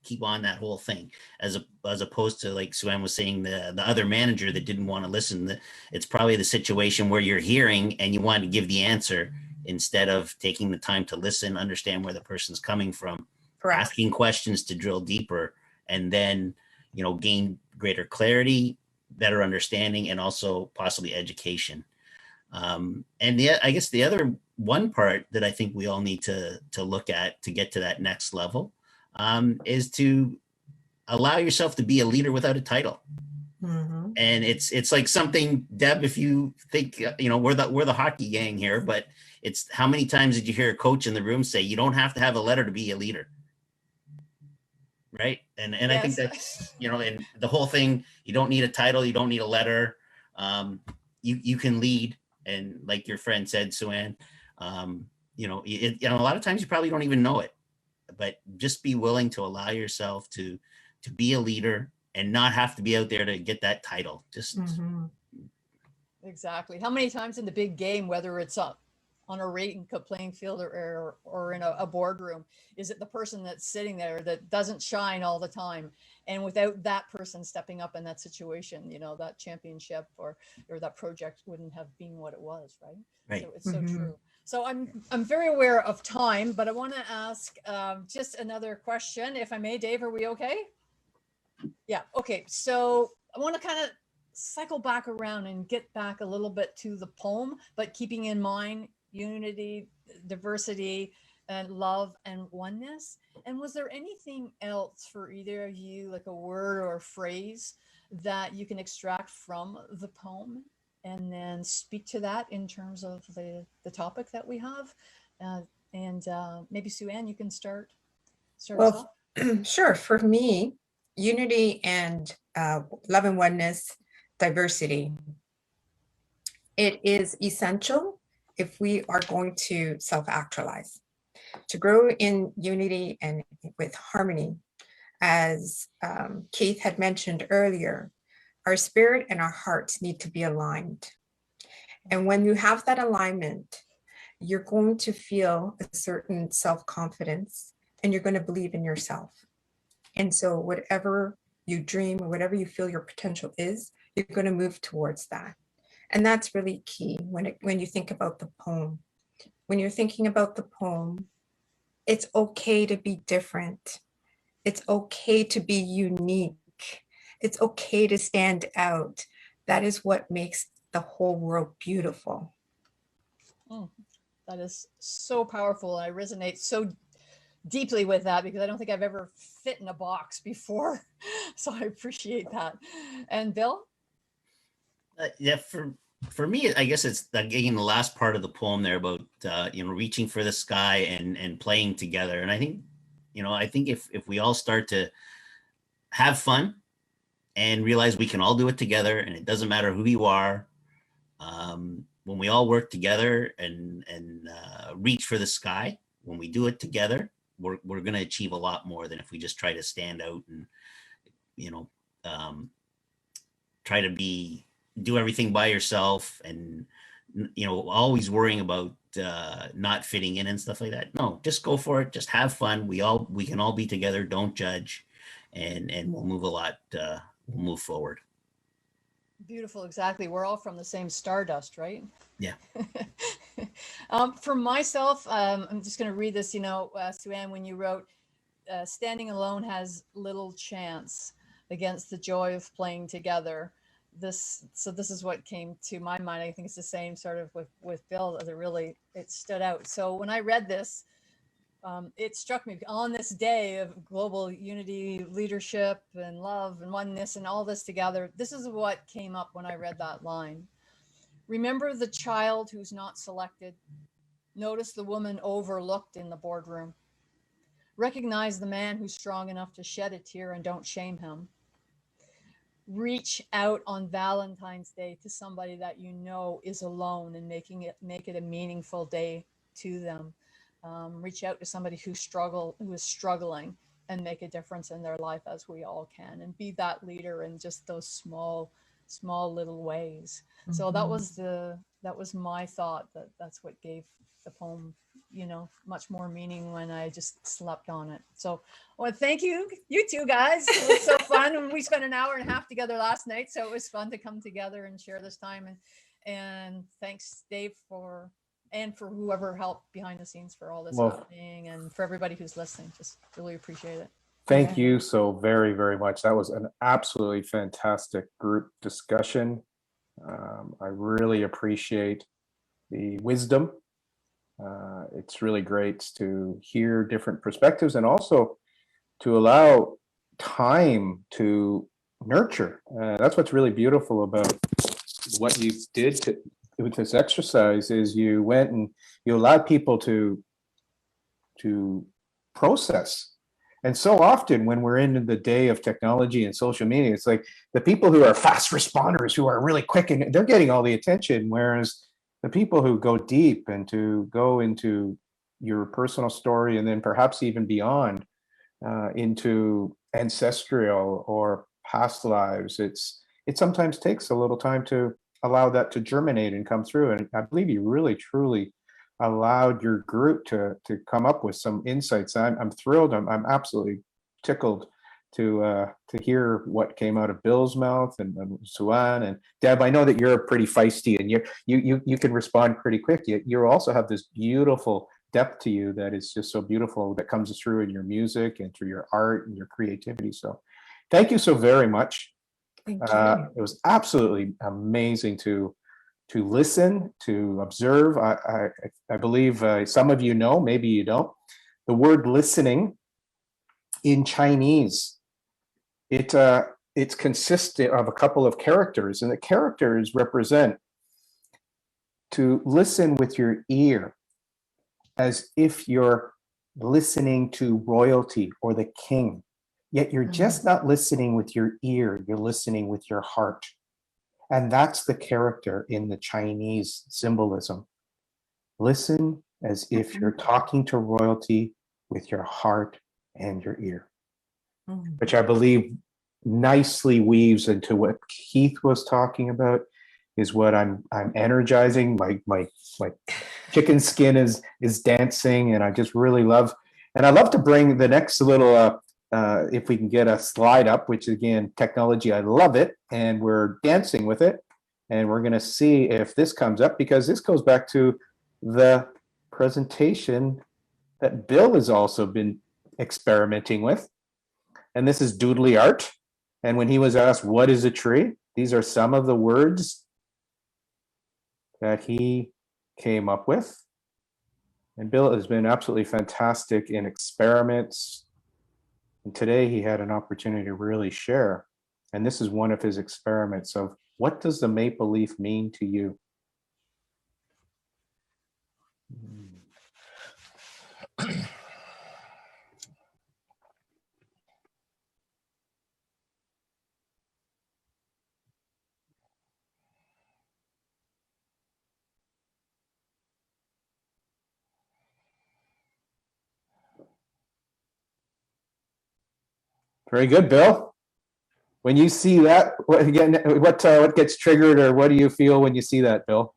keep on that whole thing, as opposed to, like Sue-Ann was saying, the other manager that didn't want to listen. It's probably the situation where you're hearing and you want to give the answer instead of taking the time to listen, understand where the person's coming from,
Correct.
asking questions to drill deeper, and then, gain greater clarity, better understanding, and also possibly education. And I guess the other one part that I think we all need to look at to get to that next level is to allow yourself to be a leader without a title.
Mm-hmm.
And it's like something, Deb, if you think, we're the hockey gang here, but it's how many times did you hear a coach in the room say, you don't have to have a letter to be a leader? Right. And yes. I think that's, and the whole thing, you don't need a title, you don't need a letter. You can lead. And like your friend said, Sue-Ann, a lot of times you probably don't even know it, but just be willing to allow yourself to be a leader and not have to be out there to get that title. Just
Exactly. How many times in the big game, whether it's on a rating playing field or in a boardroom, is it the person that's sitting there that doesn't shine all the time? And without that person stepping up in that situation, that championship or that project wouldn't have been what it was, right?
Right.
So it's so true. So I'm very aware of time, but I want to ask just another question, if I may. Dave, are we okay? Yeah. Okay. So I want to kind of cycle back around and get back a little bit to the poem, but keeping in mind unity, diversity, and love and oneness. And was there anything else for either of you, like a word or a phrase that you can extract from the poem and then speak to that in terms of the topic that we have? And maybe Sue-Ann, you can start us off.
Sure. For me, unity and love and oneness, diversity, it is essential if we are going to self-actualize, to grow in unity and with harmony. As Keith had mentioned earlier, our spirit and our hearts need to be aligned. And when you have that alignment, you're going to feel a certain self-confidence and you're going to believe in yourself. And so whatever you dream or whatever you feel your potential is, you're going to move towards that. And that's really key when you think about the poem. When you're thinking about the poem, it's okay to be different. It's okay to be unique. It's okay to stand out. That is what makes the whole world beautiful.
That is so powerful. I resonate so deeply with that because I don't think I've ever fit in a box before. So I appreciate that. And Bill?
Yeah, for me, I guess it's again the last part of the poem there about reaching for the sky and playing together. And I think if we all start to have fun and realize we can all do it together, and it doesn't matter who you are. When we all work together and reach for the sky, when we do it together, we're going to achieve a lot more than if we just try to stand out and, you know, try to do everything by yourself, and, you know, always worrying about not fitting in and stuff like that. No, just go for it. Just have fun. We can all be together. Don't judge, and we'll move we'll move forward.
Beautiful. Exactly. We're all from the same stardust, right?
Yeah.
For myself, I'm just going to read this. You know, Sue-Ann, when you wrote, standing alone has little chance against the joy of playing together. This is what came to my mind. I think it's the same sort of with Bill, as it stood out. So when I read this, it struck me on this day of global unity, leadership, and love, and oneness, and all this together. This is what came up when I read that line. Remember the child who's not selected. Notice the woman overlooked in the boardroom. Recognize the man who's strong enough to shed a tear, and don't shame him. Reach out on Valentine's Day to somebody that you know is alone, and make it a meaningful day to them. Reach out to somebody who is struggling, and make a difference in their life, as we all can, and be that leader in just those small little ways. Mm-hmm. So that was my thought. That's what gave the poem, you know, much more meaning when I just slept on it. So I want to thank you two guys. It was so fun, and we spent an hour and a half together last night, so it was fun to come together and share this time. And thanks, Dave, for whoever helped behind the scenes for all this happening, and for everybody who's listening. Just really appreciate it.
Thank you so very, very much. That was an absolutely fantastic group discussion. I really appreciate the wisdom. It's really great to hear different perspectives, and also to allow time to nurture. That's what's really beautiful about what you did with this exercise, is you went and you allowed people to process. And so often when we're in the day of technology and social media, it's like the people who are fast responders, who are really quick, and they're getting all the attention, whereas the people who go deep and to go into your personal story, and then perhaps even beyond, into ancestral or past lives, it sometimes takes a little time to allow that to germinate and come through. And I believe you really, truly allowed your group to come up with some insights. I'm thrilled. I'm absolutely tickled to hear what came out of Bill's mouth, and Sue-Ann and Deb. I know that you're pretty feisty, and you can respond pretty quick. You also have this beautiful depth to you that is just so beautiful, that comes through in your music and through your art and your creativity. So thank you so very much.
Thank you.
It was absolutely amazing to listen, to observe. I believe some of you know, maybe you don't, the word listening in Chinese, it's consistent of a couple of characters, and the characters represent to listen with your ear, as if you're listening to royalty or the king, yet you're just not listening with your ear, you're listening with your heart. And that's the character in the Chinese symbolism. Listen as if you're talking to royalty with your heart and your ear, which I believe nicely weaves into what Keith was talking about, is what I'm energizing. My chicken skin is dancing, and I just really love, and I love to bring the next little, if we can get a slide up, which again, technology, I love it, and we're dancing with it. And we're gonna see if this comes up, because this goes back to the presentation that Bill has also been experimenting with. And this is doodly art. And when he was asked, what is a tree? These are some of the words that he came up with. And Bill has been absolutely fantastic in experiments. And today he had an opportunity to really share. And this is one of his experiments of, what does the maple leaf mean to you? Very good, Bill. When you see that, what gets triggered, or what do you feel when you see that, Bill?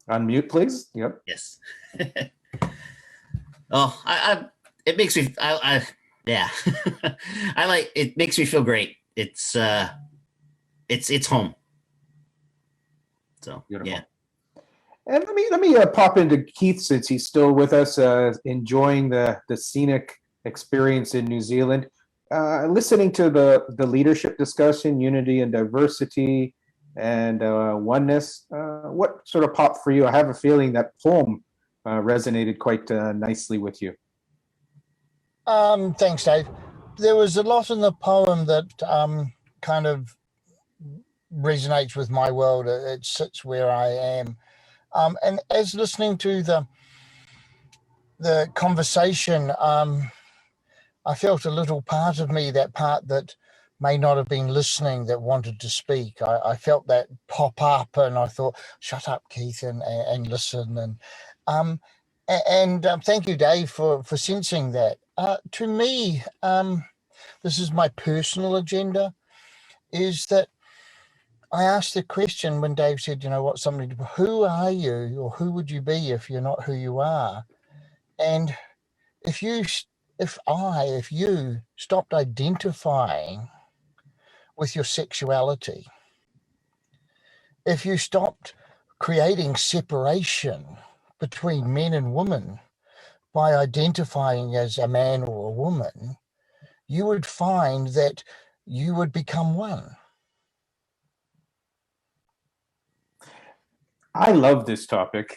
Unmute, please. Yep.
Yes. Oh, it makes me, yeah. It makes me feel great. It's home. So,
Beautiful.
yeah.
And let me pop into Keith, since he's still with us, enjoying the scenic experience in New Zealand. Listening to the leadership discussion, unity and diversity, and oneness. What sort of popped for you? I have a feeling that poem resonated quite nicely with you.
Thanks, Dave. There was a lot in the poem that kind of resonates with my world. It sits where I am. And as listening to the conversation, I felt a little part of me, that part that may not have been listening, that wanted to speak. I felt that pop up, and I thought, shut up, Keith, and listen. And thank you, Dave, for sensing that. To me, this is my personal agenda, is that I asked the question when Dave said, you know what, who are you, or who would you be if you're not who you are? And if you stopped identifying with your sexuality, if you stopped creating separation between men and women by identifying as a man or a woman, you would find that you would become one.
I love this topic,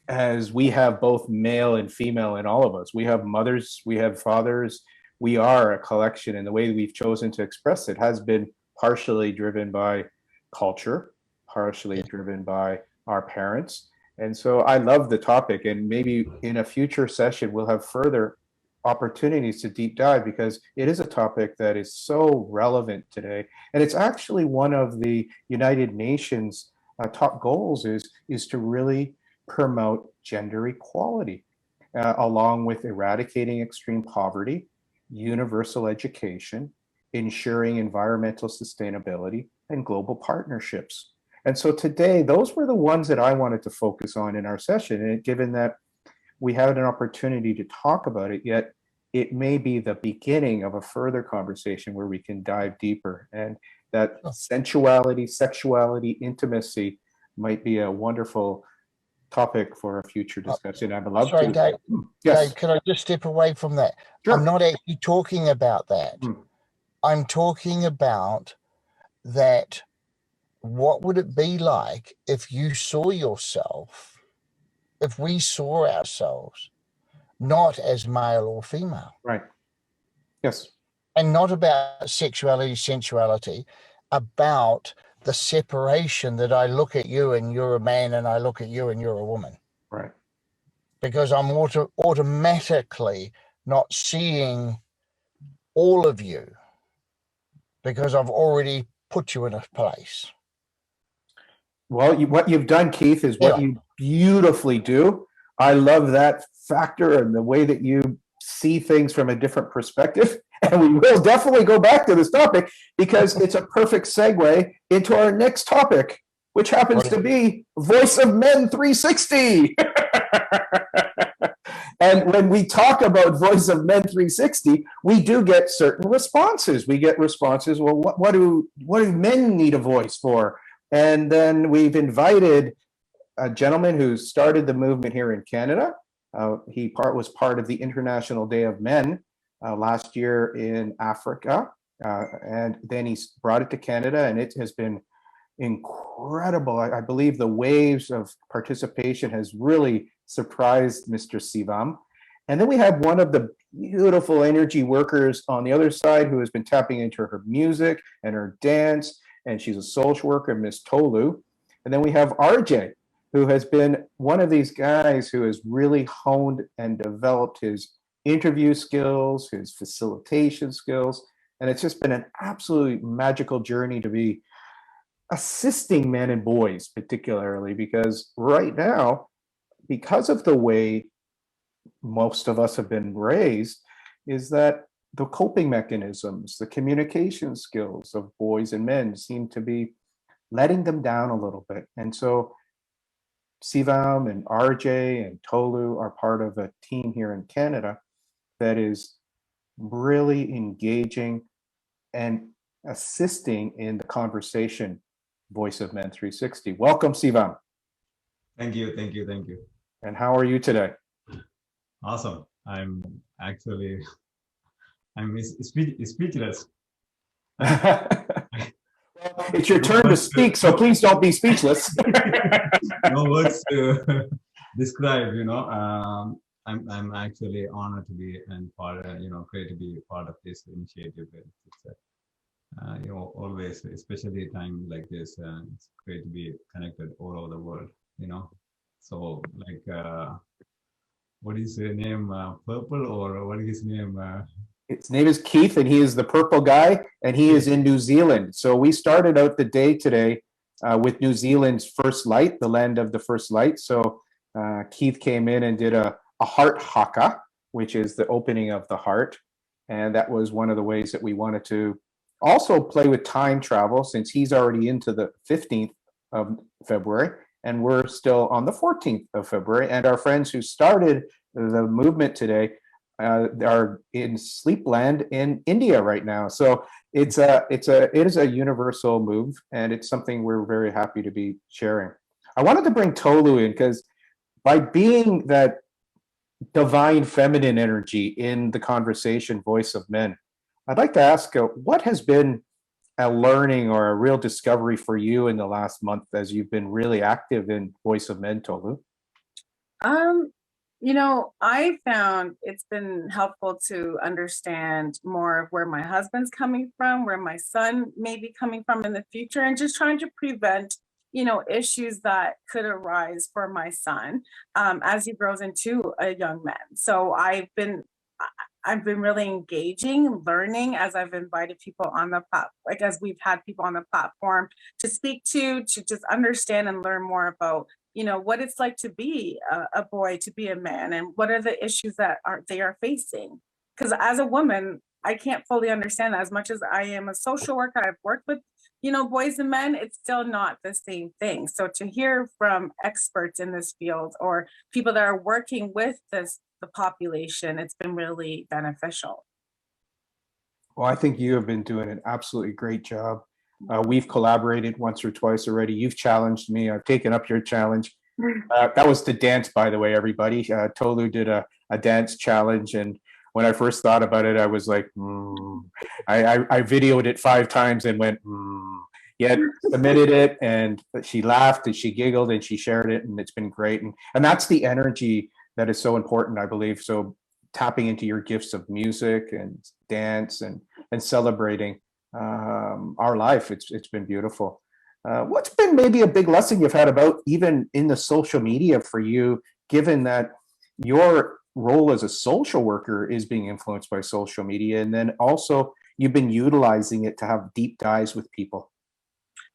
as we have both male and female in all of us. We have mothers, we have fathers. We are a collection, and the way we've chosen to express it has been partially driven by culture, partially driven by our parents. And so I love the topic, and maybe in a future session we'll have further opportunities to deep dive, because it is a topic that is so relevant today. And it's actually one of the United Nations top goals is to really promote gender equality, along with eradicating extreme poverty, universal education, ensuring environmental sustainability, and global partnerships. And so today, those were the ones that I wanted to focus on in our session. And given that we had an opportunity to talk about it, yet it may be the beginning of a further conversation where we can dive deeper. And that sensuality, sexuality, intimacy might be a wonderful topic for a future discussion. I'd love to.
Dave,
Yes.
Dave, could I just step away from that?
Sure.
I'm not actually talking about that. I'm talking about that. What would it be like if you saw yourself, if we saw ourselves not as male or female?
Right. Yes.
And not about sexuality, sensuality, about the separation that I look at you and you're a man, and I look at you and you're a woman.
Right.
Because I'm automatically not seeing all of you, because I've already put you in a place.
Well, what you've done, Keith, is what you beautifully do. I love that factor and the way that you see things from a different perspective. And we will definitely go back to this topic, because it's a perfect segue into our next topic, which happens to be Voice of Men 360. And when we talk about Voice of Men 360, we do get certain responses. We get responses, well, what do men need a voice for? And then we've invited a gentleman who started the movement here in Canada. He was part of the International Day of Men last year in Africa. And then he brought it to Canada, and it has been incredible. I believe the waves of participation has really surprised Mr. Sivam. And then we have one of the beautiful energy workers on the other side who has been tapping into her music and her dance, and she's a social worker, Miss Tolu. And then we have RJ, who has been one of these guys who has really honed and developed his interview skills, his facilitation skills. And it's just been an absolutely magical journey to be assisting men and boys, particularly because right now, because of the way most of us have been raised, is that the coping mechanisms, the communication skills of boys and men seem to be letting them down a little bit. And so Sivam and RJ and Tolu are part of a team here in Canada that is really engaging and assisting in the conversation, Voice of Men 360. Welcome, Sivam.
Thank you, thank you, thank you.
And how are you today?
Awesome. I'm speechless.
It's your turn to speak, so please don't be speechless.
No words to describe, you know. I'm actually honored to be and part, great to be part of this initiative. It's you know, always, especially a time like this, it's great to be connected all over the world, you know. So like, what is his name? Purple, or what is his name?
His name is Keith, and he is the purple guy, and he is in New Zealand. So we started out the day today with New Zealand's first light, the land of the first light. So Keith came in and did a heart haka, which is the opening of the heart. And that was one of the ways that we wanted to also play with time travel, since he's already into the 15th of February, and we're still on the 14th of February. And our friends who started the movement today are in Sleepland in India right now. So it is a universal move, and it's something we're very happy to be sharing. I wanted to bring Tolu in because by being that divine feminine energy in the conversation, Voice of Men, I'd like to ask, what has been a learning or a real discovery for you in the last month as you've been really active in Voice of Men, Tolu?
You know, I found it's been helpful to understand more of where my husband's coming from, where my son may be coming from in the future, and just trying to prevent, you know, issues that could arise for my son as he grows into a young man. So I've been really engaging, learning as I've invited people on the platform, like as we've had people on the platform to speak to just understand and learn more about, you know, what it's like to be a boy, to be a man, and what are the issues that they are facing. Because as a woman, I can't fully understand that. As much as I am a social worker, I've worked with, you know, boys and men, it's still not the same thing. So to hear from experts in this field or people that are working with the population, it's been really beneficial.
Well, I think you have been doing an absolutely great job. We've collaborated once or twice already. You've challenged me. I've taken up your challenge. That was the dance, by the way, everybody. Tolu did a dance challenge, and when I first thought about it, I was like, I videoed it 5 times and went, Yet submitted it, and she laughed and she giggled and she shared it, and it's been great. And that's the energy that is so important, I believe. So tapping into your gifts of music and dance and celebrating our life, it's been beautiful. What's been maybe a big lesson you've had about even in the social media for you, given that your role as a social worker is being influenced by social media, and then also you've been utilizing it to have deep dives with people?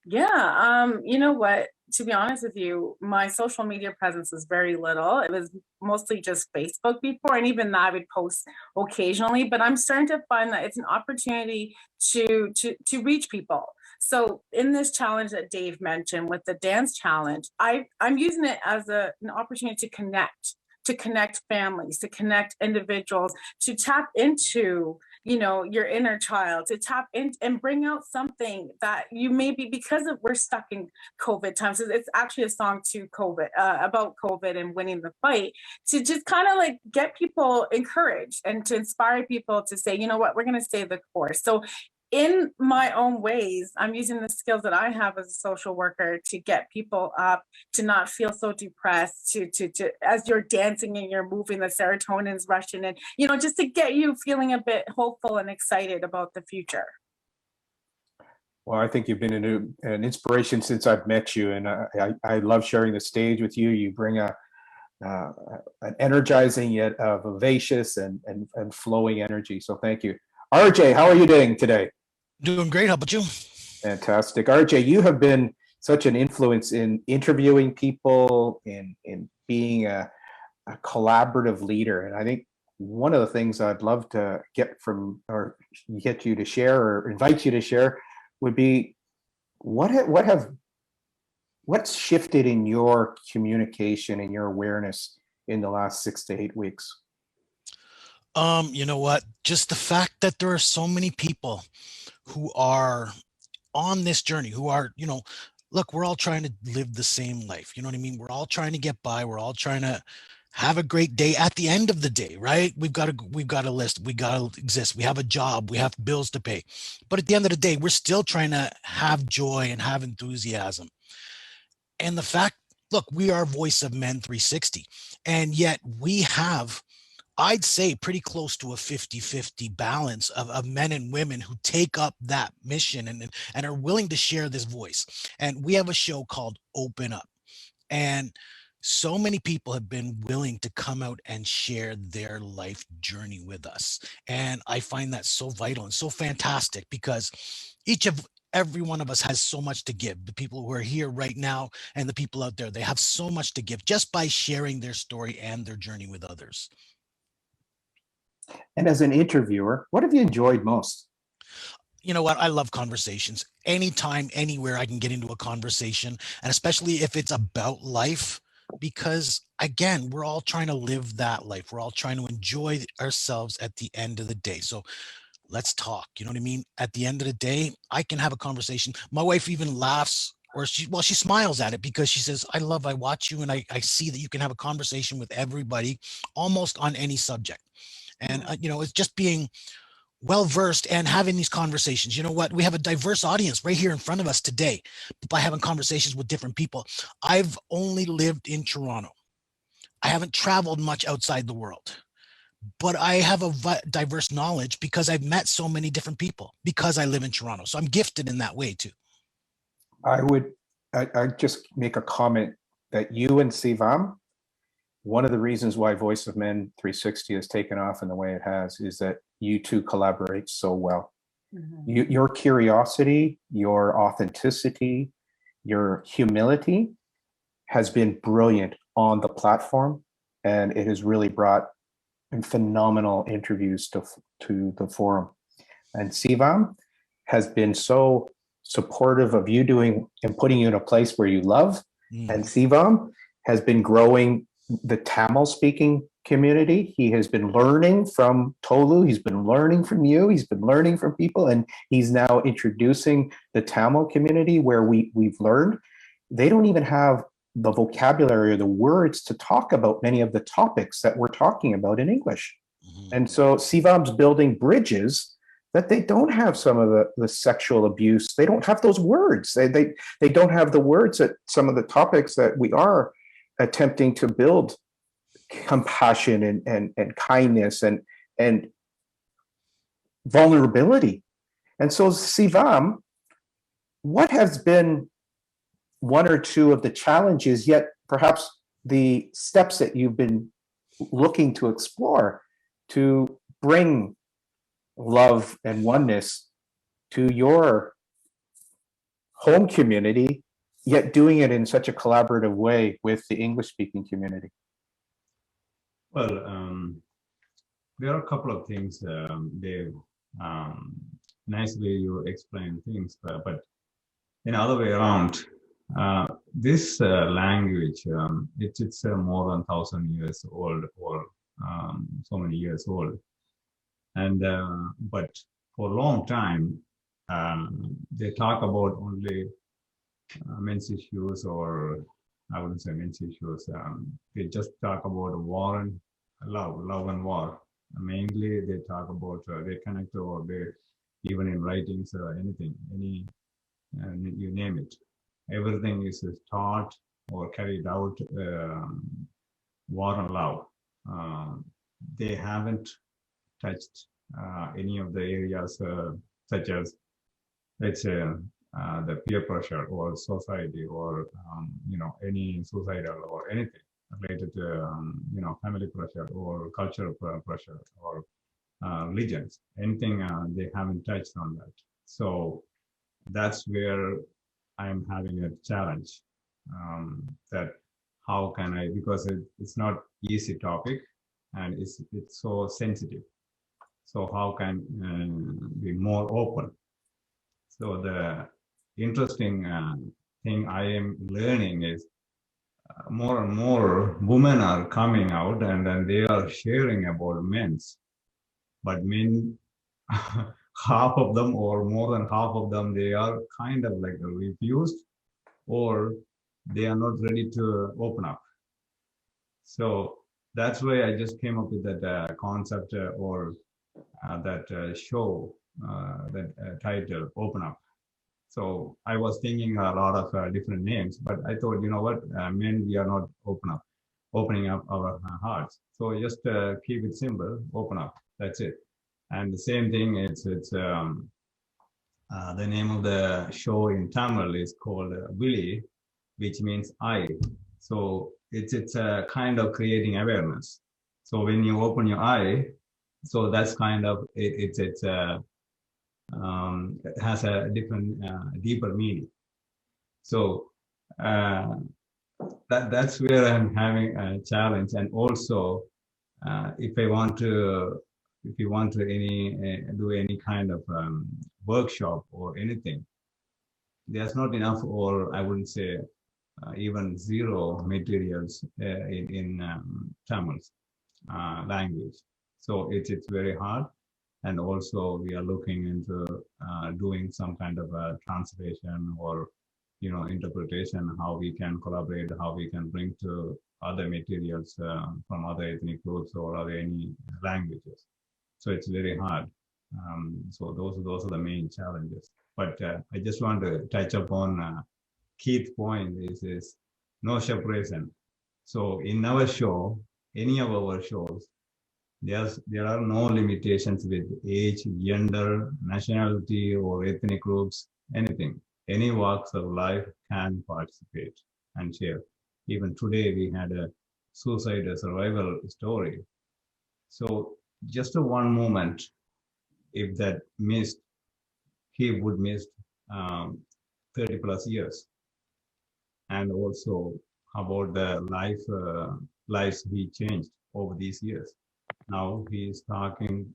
Yeah, you know what? To be honest with you, my social media presence is very little. It was mostly just Facebook before, and even that I would post occasionally. But I'm starting to find that it's an opportunity to reach people. So in this challenge that Dave mentioned with the dance challenge, I'm using it as an opportunity to connect families, to connect individuals, to tap into, you know, your inner child, to tap in and bring out something that you maybe, because we're stuck in COVID times. It's actually a song to COVID, about COVID and winning the fight, to just kind of like get people encouraged and to inspire people to say, you know what, we're going to stay the course. So in my own ways, I'm using the skills that I have as a social worker to get people up, to not feel so depressed, to as you're dancing and you're moving, the serotonin's rushing in, you know, just to get you feeling a bit hopeful and excited about the future.
Well, I think you've been an inspiration since I've met you, and I love sharing the stage with you. You bring an energizing yet vivacious and flowing energy. So thank you. RJ, how are you doing today?
Doing great. How about you?
Fantastic. RJ, you have been such an influence in interviewing people, in being a collaborative leader. And I think one of the things I'd love to get from, or get you to share, or invite you to share, would be what's shifted in your communication and your awareness in the last 6 to 8 weeks?
You know what? Just the fact that there are so many people who are on this journey, who are, look, we're all trying to live the same life. You know what I mean? We're all trying to get by. We're all trying to have a great day at the end of the day, right? We've got a list. We got to exist. We have a job. We have bills to pay. But at the end of the day, we're still trying to have joy and have enthusiasm. And the fact, look, we are Voice of Men 360. And yet we have, I'd say, pretty close to a 50-50 balance of men and women who take up that mission and are willing to share this voice. And we have a show called Open Up. And so many people have been willing to come out and share their life journey with us. And I find that so vital and so fantastic, because every one of us has so much to give. The people who are here right now and the people out there, they have so much to give just by sharing their story and their journey with others.
And as an interviewer, what have you enjoyed most?
You know what? I love conversations. Anytime, anywhere I can get into a conversation, and especially if it's about life, because again, we're all trying to live that life. We're all trying to enjoy ourselves at the end of the day. So let's talk. You know what I mean? At the end of the day, I can have a conversation. My wife even laughs, or she smiles at it, because she says, I watch you, and I see that you can have a conversation with everybody almost on any subject. And, it's just being well-versed and having these conversations. You know what? We have a diverse audience right here in front of us today by having conversations with different people. I've only lived in Toronto. I haven't traveled much outside the world, but I have a diverse knowledge because I've met so many different people because I live in Toronto. So I'm gifted in that way too.
I'd just make a comment that you and Sivam, one of the reasons why Voice of Men 360 has taken off in the way it has is that you two collaborate so well. Mm-hmm. Your curiosity, your authenticity, your humility has been brilliant on the platform, and it has really brought phenomenal interviews to the forum. And Sivam has been so supportive of you doing and putting you in a place where you love. And Sivam has been growing the Tamil speaking community. He has been learning from Tolu. He's been learning from you. He's been learning from people, and he's now introducing the Tamil community where we've learned they don't even have the vocabulary or the words to talk about many of the topics that we're talking about in English. Mm-hmm. And so Sivam's building bridges that they don't have some of the sexual abuse. They don't have those words. They don't have the words that some of the topics that we are attempting to build compassion and kindness and vulnerability. And so Sivam, what has been one or two of the challenges, yet perhaps the steps that you've been looking to explore to bring love and oneness to your home community, yet doing it in such a collaborative way with the English-speaking community?
Well, there are a couple of things, Dave. Nicely you explain things, but in other way around, this language, it's more than 1,000 years old, or so many years old. And but for a long time, they talk about only men's issues, or I wouldn't say men's issues. They just talk about war and love and war. Mainly, they talk about they connect, or they even in writings, anything, you name it. Everything is taught or carried out. War and love. They haven't touched any of the areas such as, let's say, the peer pressure or society, or any suicidal or anything related to family pressure or cultural pressure or religions. Anything they haven't touched on that. So that's where I'm having a challenge. That how can I, because it's not easy topic. and it's so sensitive. So how can be more open? So the interesting thing I am learning is more and more women are coming out, and then they are sharing about men's, but men, half of them or more than half of them, they are kind of like refused, or they are not ready to open up. So that's why I just came up with that concept or that show, that title, Open Up. So I was thinking a lot of different names, but I thought, you know what, men, we are not opening up our hearts. So just keep it simple, open up, that's it. And the same thing, it's the name of the show in Tamil is called Vili, which means I. So it's a kind of creating awareness. So when you open your eye, so that's kind of it has a different deeper meaning. So that's where I'm having a challenge. And also if you want to do any kind of workshop or anything, there's not enough, or I wouldn't say even zero materials in Tamil language. So it's very hard. And also we are looking into doing some kind of a translation or interpretation, how we can collaborate, how we can bring to other materials from other ethnic groups or other any languages. So it's very hard. So those are the main challenges. But I just want to touch upon Keith's point is no separation. So in our show, any of our shows, there are no limitations with age, gender, nationality, or ethnic groups, anything. Any walks of life can participate and share. Even today, we had a suicide survival story. So just a one moment, if that missed, he would miss 30 plus years. And also about the lives he changed over these years. Now he is talking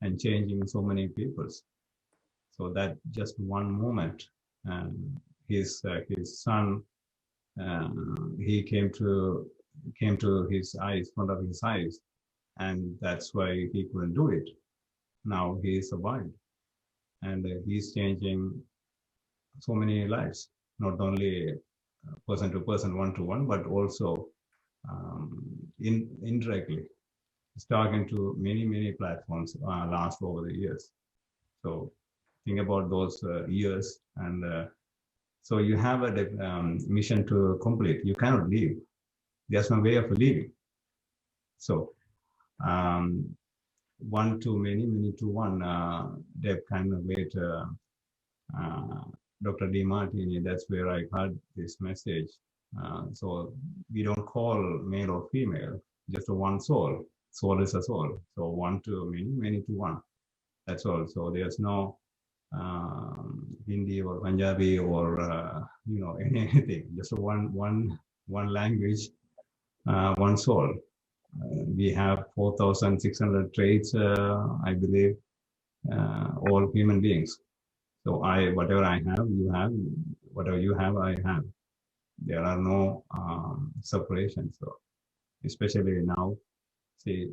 and changing so many peoples. So that just one moment, his son, he came to his eyes, front of his eyes, and that's why he couldn't do it. Now he survived, and he's changing so many lives, not only person to person, one to one, but also indirectly. He's talking to many platforms last over the years. So think about those years, and so you have a mission to complete. You cannot leave. There's no way of leaving. So one to many, many to one. Deb kind of made Dr. Di Martini. That's where I heard this message. So we don't call male or female, just one soul. Soul is a soul. So one to many, many to one. That's all. So there's no Hindi or Punjabi or anything. Just one language, one soul. We have 4,600 traits, I believe, all human beings. So whatever I have, you have. Whatever you have, I have. There are no separations. So especially now, see,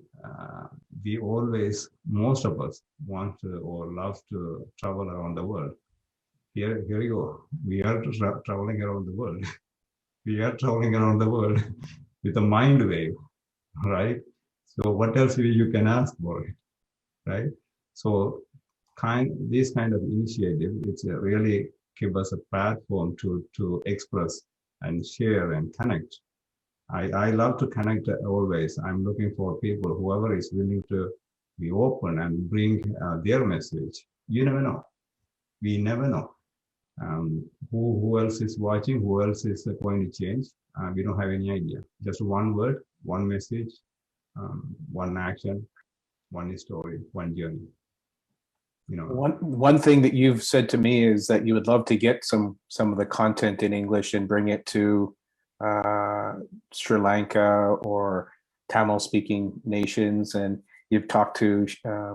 we always, most of us want to or love to travel around the world. Here you go. We are traveling around the world. We are traveling around the world with a mind wave, right? So what else you can ask for it, right? So this kind of initiative, it's really give us a platform to express and share and connect. I love to connect always. I'm looking for people, whoever is willing to be open and bring their message. You never know. We never know. Who else is watching? Who else is going to change? We don't have any idea. Just one word, one message, one action, one story, one journey.
One thing that you've said to me is that you would love to get some of the content in English and bring it to Sri Lanka or Tamil-speaking nations, and you've talked to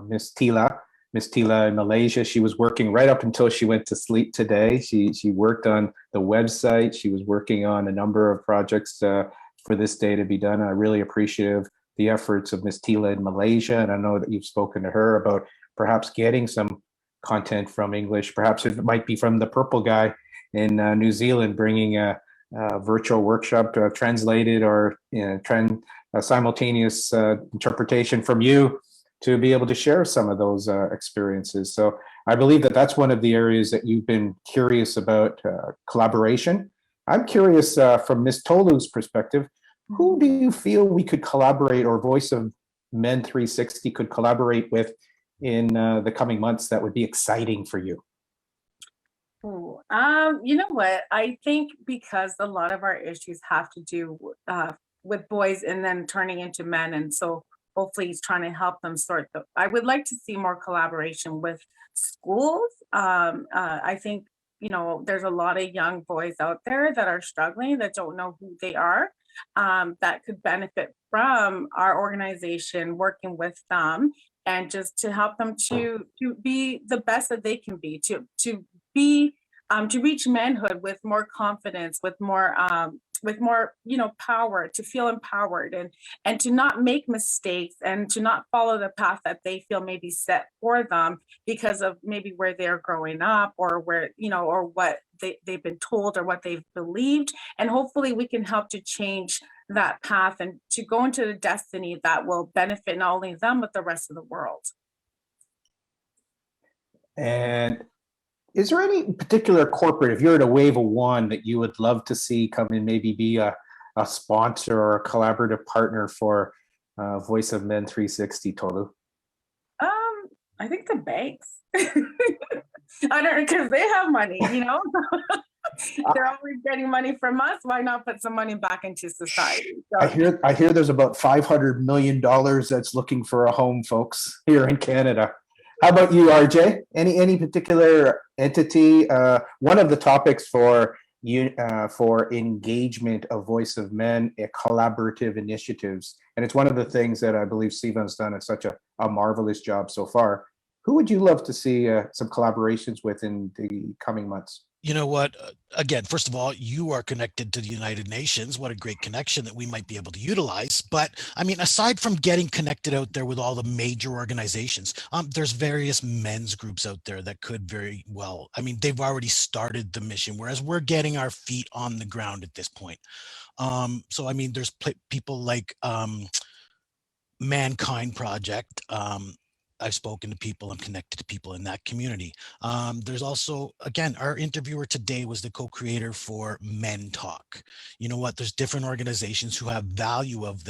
Miss Tila in Malaysia. She was working right up until she went to sleep today. She worked on the website. She was working on a number of projects for this day to be done. I'm really appreciative the efforts of Miss Tila in Malaysia, and I know that you've spoken to her about perhaps getting some content from English. Perhaps it might be from the purple guy in New Zealand, bringing a virtual workshop translated or simultaneous interpretation from you to be able to share some of those experiences. So I believe that that's one of the areas that you've been curious about collaboration. I'm curious from Ms. Tolu's perspective, who do you feel we could collaborate, or Voice of Men 360 could collaborate with in the coming months that would be exciting for you?
Oh, you know what? I think because a lot of our issues have to do with boys and then turning into men, and so hopefully he's trying to help them sort the. I would like to see more collaboration with schools. I think, you know, there's a lot of young boys out there that are struggling, that don't know who they are, that could benefit from our organization working with them, and just to help them to be the best that they can be, to be to reach manhood with more confidence, with more you know, power, to feel empowered, and to not make mistakes, and to not follow the path that they feel may be set for them because of maybe where they're growing up, or where, you know, or what they've been told, or what they've believed. And hopefully we can help to change that path and to go into the destiny that will benefit not only them but the rest of the world.
And is there any particular corporate, if you're at a wave of one, that you would love to see come and maybe be a sponsor or a collaborative partner for Voice of Men 360, Tolu?
I think the banks. I don't know, because they have money, you know. They're always getting money from us. Why not put some money back into society? So,
I hear there's about $500 million that's looking for a home, folks, here in Canada. How about you, RJ? Any particular entity? One of the topics for engagement of Voice of Men, collaborative initiatives, and it's one of the things that I believe Sivan's done such a marvelous job so far. Who would you love to see some collaborations with in the coming months?
You know what? Again, first of all, you are connected to the United Nations. What a great connection that we might be able to utilize. But I mean, aside from getting connected out there with all the major organizations, there's various men's groups out there that could very well, I mean, they've already started the mission, whereas we're getting our feet on the ground at this point. So, I mean, there's people like Mankind Project. I've spoken to people, I'm connected to people in that community. There's also, again, our interviewer today was the co-creator for Men Talk. You know what, there's different organizations who have value of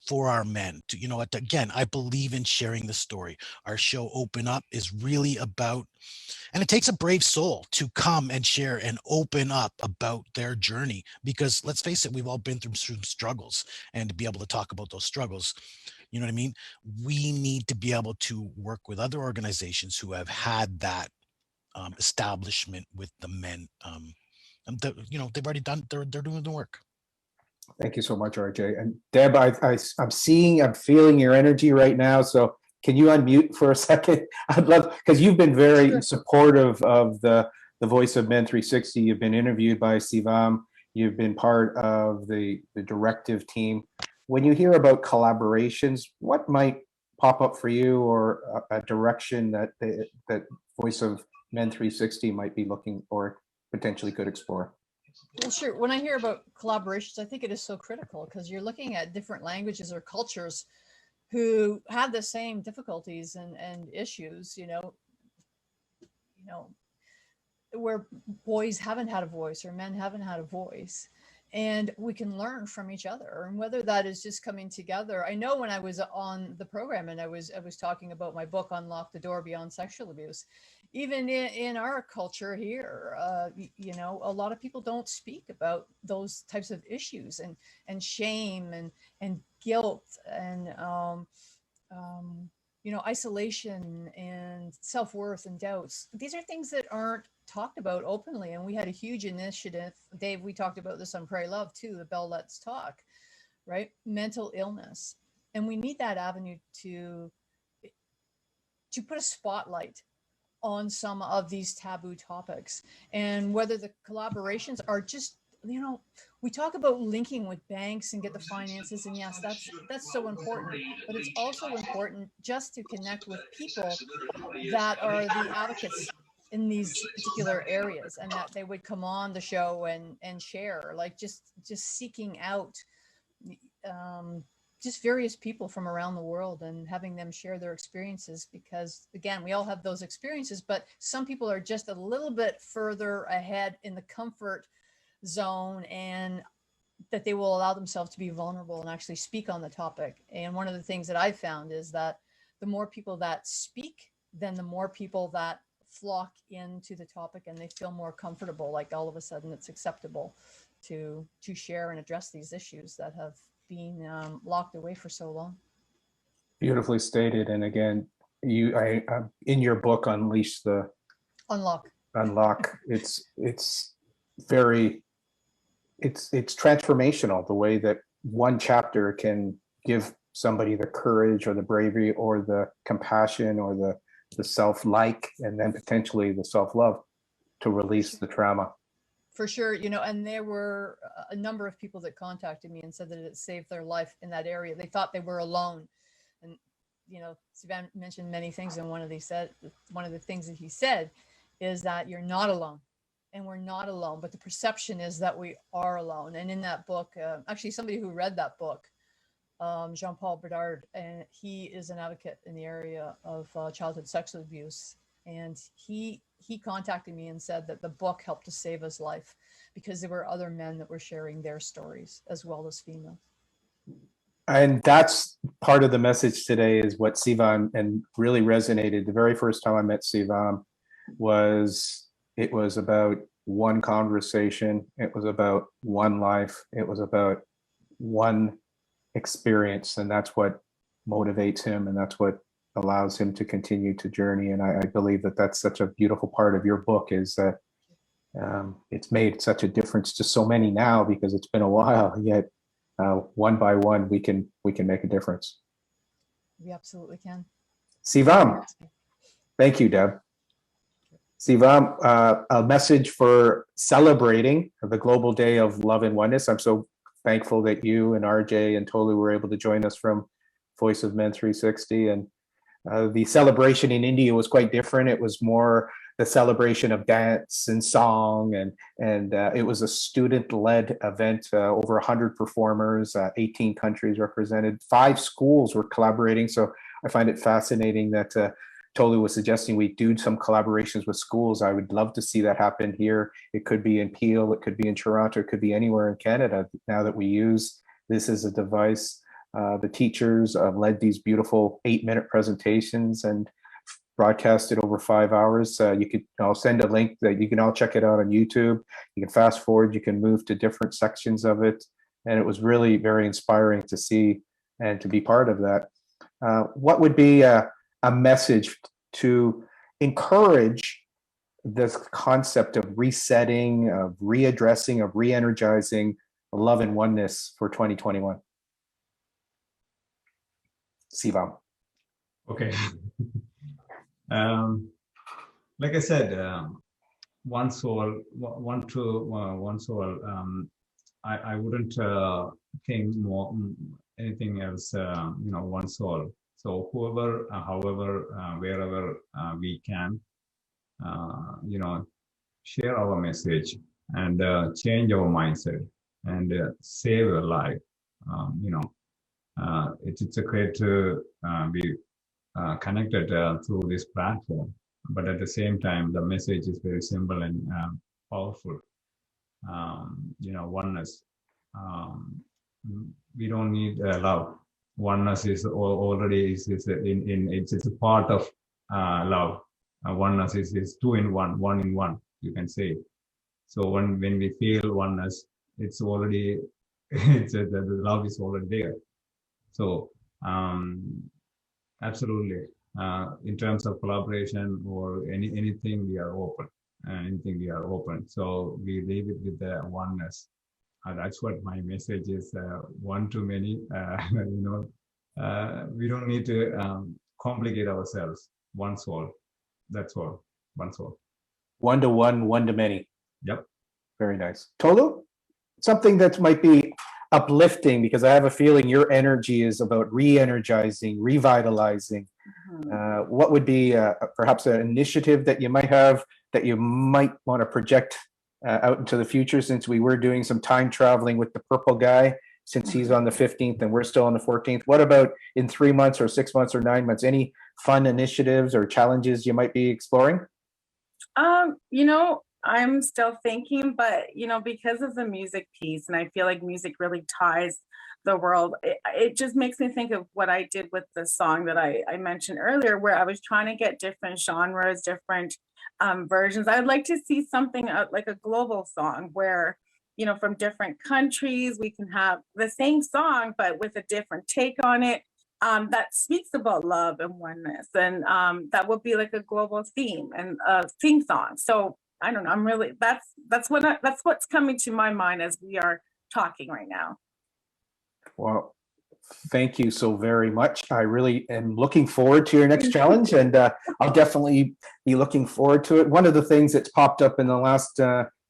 for our men. You know what, again, I believe in sharing the story. Our show Open Up is really about, and it takes a brave soul to come and share and open up about their journey, because let's face it, we've all been through some struggles, and to be able to talk about those struggles, you know what I mean? We need to be able to work with other organizations who have had that establishment with the men. And you know, they've already done, they're doing the work.
Thank you so much, RJ. And Deb, I'm feeling your energy right now. So can you unmute for a second? I'd love, because you've been very supportive of the Voice of Men 360. You've been interviewed by Sivam. You've been part of the directive team. When you hear about collaborations, what might pop up for you, or a direction that Voice of Men 360 might be looking, or potentially could explore?
Well, sure. When I hear about collaborations, I think it is so critical, because you're looking at different languages or cultures who have the same difficulties and issues, you know, where boys haven't had a voice or men haven't had a voice. And we can learn from each other, and whether that is just coming together. I know when I was on the program and I was talking about my book, Unlock the Door Beyond Sexual Abuse, even in our culture here, you know, a lot of people don't speak about those types of issues, and shame and guilt and you know, isolation and self-worth and doubts. These are things that aren't talked about openly. And we had a huge initiative. Dave, we talked about this on Pray Love too, the Bell Let's Talk, right? Mental illness. And we need that avenue to put a spotlight on some of these taboo topics, and whether the collaborations are just, you know, we talk about linking with banks and get the finances, and yes, that's so important, but it's also important just to connect with people that are the advocates in these particular areas, and that they would come on the show and share, like just seeking out just various people from around the world and having them share their experiences, because again, we all have those experiences, but some people are just a little bit further ahead in the comfort zone, and that they will allow themselves to be vulnerable and actually speak on the topic. And one of the things that I've found is that the more people that speak, then the more people that flock into the topic, and they feel more comfortable, like all of a sudden it's acceptable to share and address these issues that have been locked away for so long.
Beautifully stated. And again, in your book, Unleash the
Unlock.
It's transformational, the way that one chapter can give somebody the courage or the bravery or the compassion or the self-like, and then potentially the self-love to release the trauma.
For sure, you know, and there were a number of people that contacted me and said that it saved their life in that area. They thought they were alone. And, you know, Sivan mentioned many things, and one of the things that he said is that you're not alone, and we're not alone, but the perception is that we are alone. And in that book, actually somebody who read that book, Jean-Paul Bedard, and he is an advocate in the area of childhood sexual abuse. And he contacted me and said that the book helped to save his life, because there were other men that were sharing their stories as well as females.
And that's part of the message today, is what Sivan, and really resonated the very first time I met Sivan, it was about one conversation. It was about one life. It was about one experience. And that's what motivates him. And that's what allows him to continue to journey. And I believe that that's such a beautiful part of your book, is that it's made such a difference to so many now, because it's been a while, yet one by one we can make a difference.
We absolutely can.
Sivam. Thank you, Deb. Sivam, a message for celebrating the Global Day of Love and Oneness. I'm so thankful that you and RJ and Tolu were able to join us from Voice of Men 360. And the celebration in India was quite different. It was more the celebration of dance and song, and it was a student-led event. Over 100 performers, 18 countries represented, 5 schools were collaborating. So I find it fascinating that Tolu was suggesting we do some collaborations with schools. I would love to see that happen here. It could be in Peel, it could be in Toronto, it could be anywhere in Canada. Now that we use this as a device, the teachers led these beautiful 8-minute presentations and broadcasted over 5 hours. I'll send a link that you can all check it out on YouTube. You can fast forward, you can move to different sections of it. And it was really very inspiring to see and to be part of that. What would be a message to encourage this concept of resetting, of readdressing, of re-energizing love and oneness for 2021? Sivam.
Okay. Like I said, one soul, one true, one soul. I wouldn't think more anything else. One soul. So whoever, however, wherever we can, share our message and change our mindset and save a life. It's a great to be connected through this platform, but at the same time, the message is very simple and powerful. Oneness. We don't need love. Oneness is already it's a part of love. Oneness is 2 in 1, 1 in 1, you can say. So when we feel oneness, it's already the love is already there. So absolutely, in terms of collaboration or anything, we are open. Anything we are open. So we leave it with the oneness. That's what my message is. One too many. We don't need to complicate ourselves. One soul. That's all. One soul.
One to one, one to many.
Yep.
Very nice. Tolu, something that might be uplifting, because I have a feeling your energy is about re-energizing, revitalizing. What would be perhaps an initiative that you might have that you might want to project out into the future, since we were doing some time traveling with the purple guy, since he's on the 15th and we're still on the 14th? What about in 3 months or 6 months or 9 months? Any fun initiatives or challenges you might be exploring?
I'm still thinking, but because of the music piece, and I feel like music really ties the world, it just makes me think of what I did with the song that I mentioned earlier, where I was trying to get different genres, different versions. I'd like to see something like a global song where, from different countries, we can have the same song, but with a different take on it. That speaks about love and oneness, and that would be like a global theme and a theme song. So I don't know. I'm really that's what's coming to my mind as we are talking right now.
Well, thank you so very much. I really am looking forward to your next challenge, and I'll definitely be looking forward to it. One of the things that's popped up in the last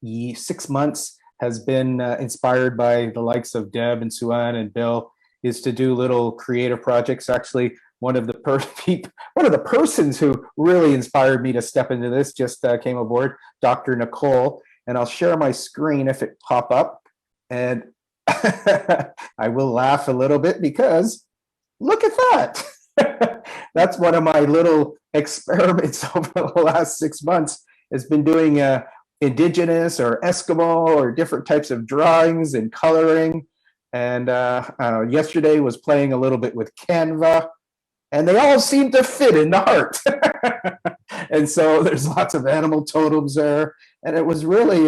6 months has been inspired by the likes of Deb and Suan and Bill, is to do little creative projects. Actually, one of the persons who really inspired me to step into this just came aboard, Dr. Nicole, and I'll share my screen if it pop up, and I will laugh a little bit because look at that. That's one of my little experiments over the last 6 months, has been doing indigenous or Eskimo or different types of drawings and coloring. And yesterday was playing a little bit with Canva, and they all seem to fit in the heart. And so there's lots of animal totems there. And it was really,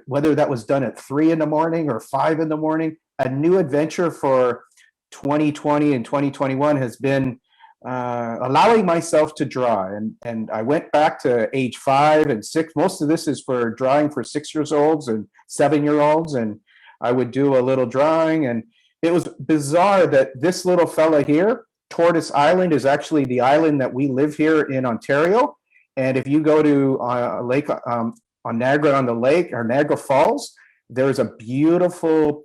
whether that was done at 3 in the morning or 5 in the morning, a new adventure for 2020 and 2021 has been allowing myself to draw. And I went back to age 5 and 6. Most of this is for drawing for 6-year-olds and 7-year-olds. And I would do a little drawing, and it was bizarre that this little fella here, Tortoise Island, is actually the island that we live here in Ontario. And if you go to Lake on Niagara on the Lake, or Niagara Falls, there's a beautiful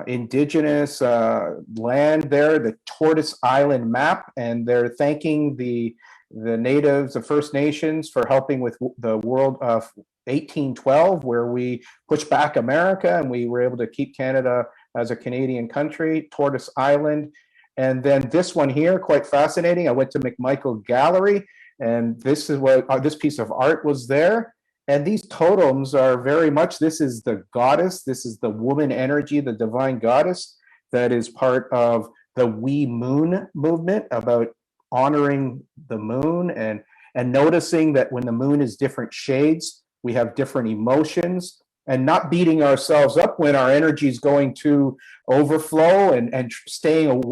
indigenous land there, the Tortoise Island map, and they're thanking the natives, the First Nations, for helping with the World of 1812, where we pushed back America and we were able to keep Canada as a Canadian country, Tortoise Island. And then this one here, quite fascinating. I went to McMichael Gallery, and this is what this piece of art was there. And these totems are very much, this is the goddess, this is the woman energy, the divine goddess that is part of the We Moon movement, about honoring the moon and noticing that when the moon is different shades, we have different emotions, and not beating ourselves up when our energy is going to overflow, and staying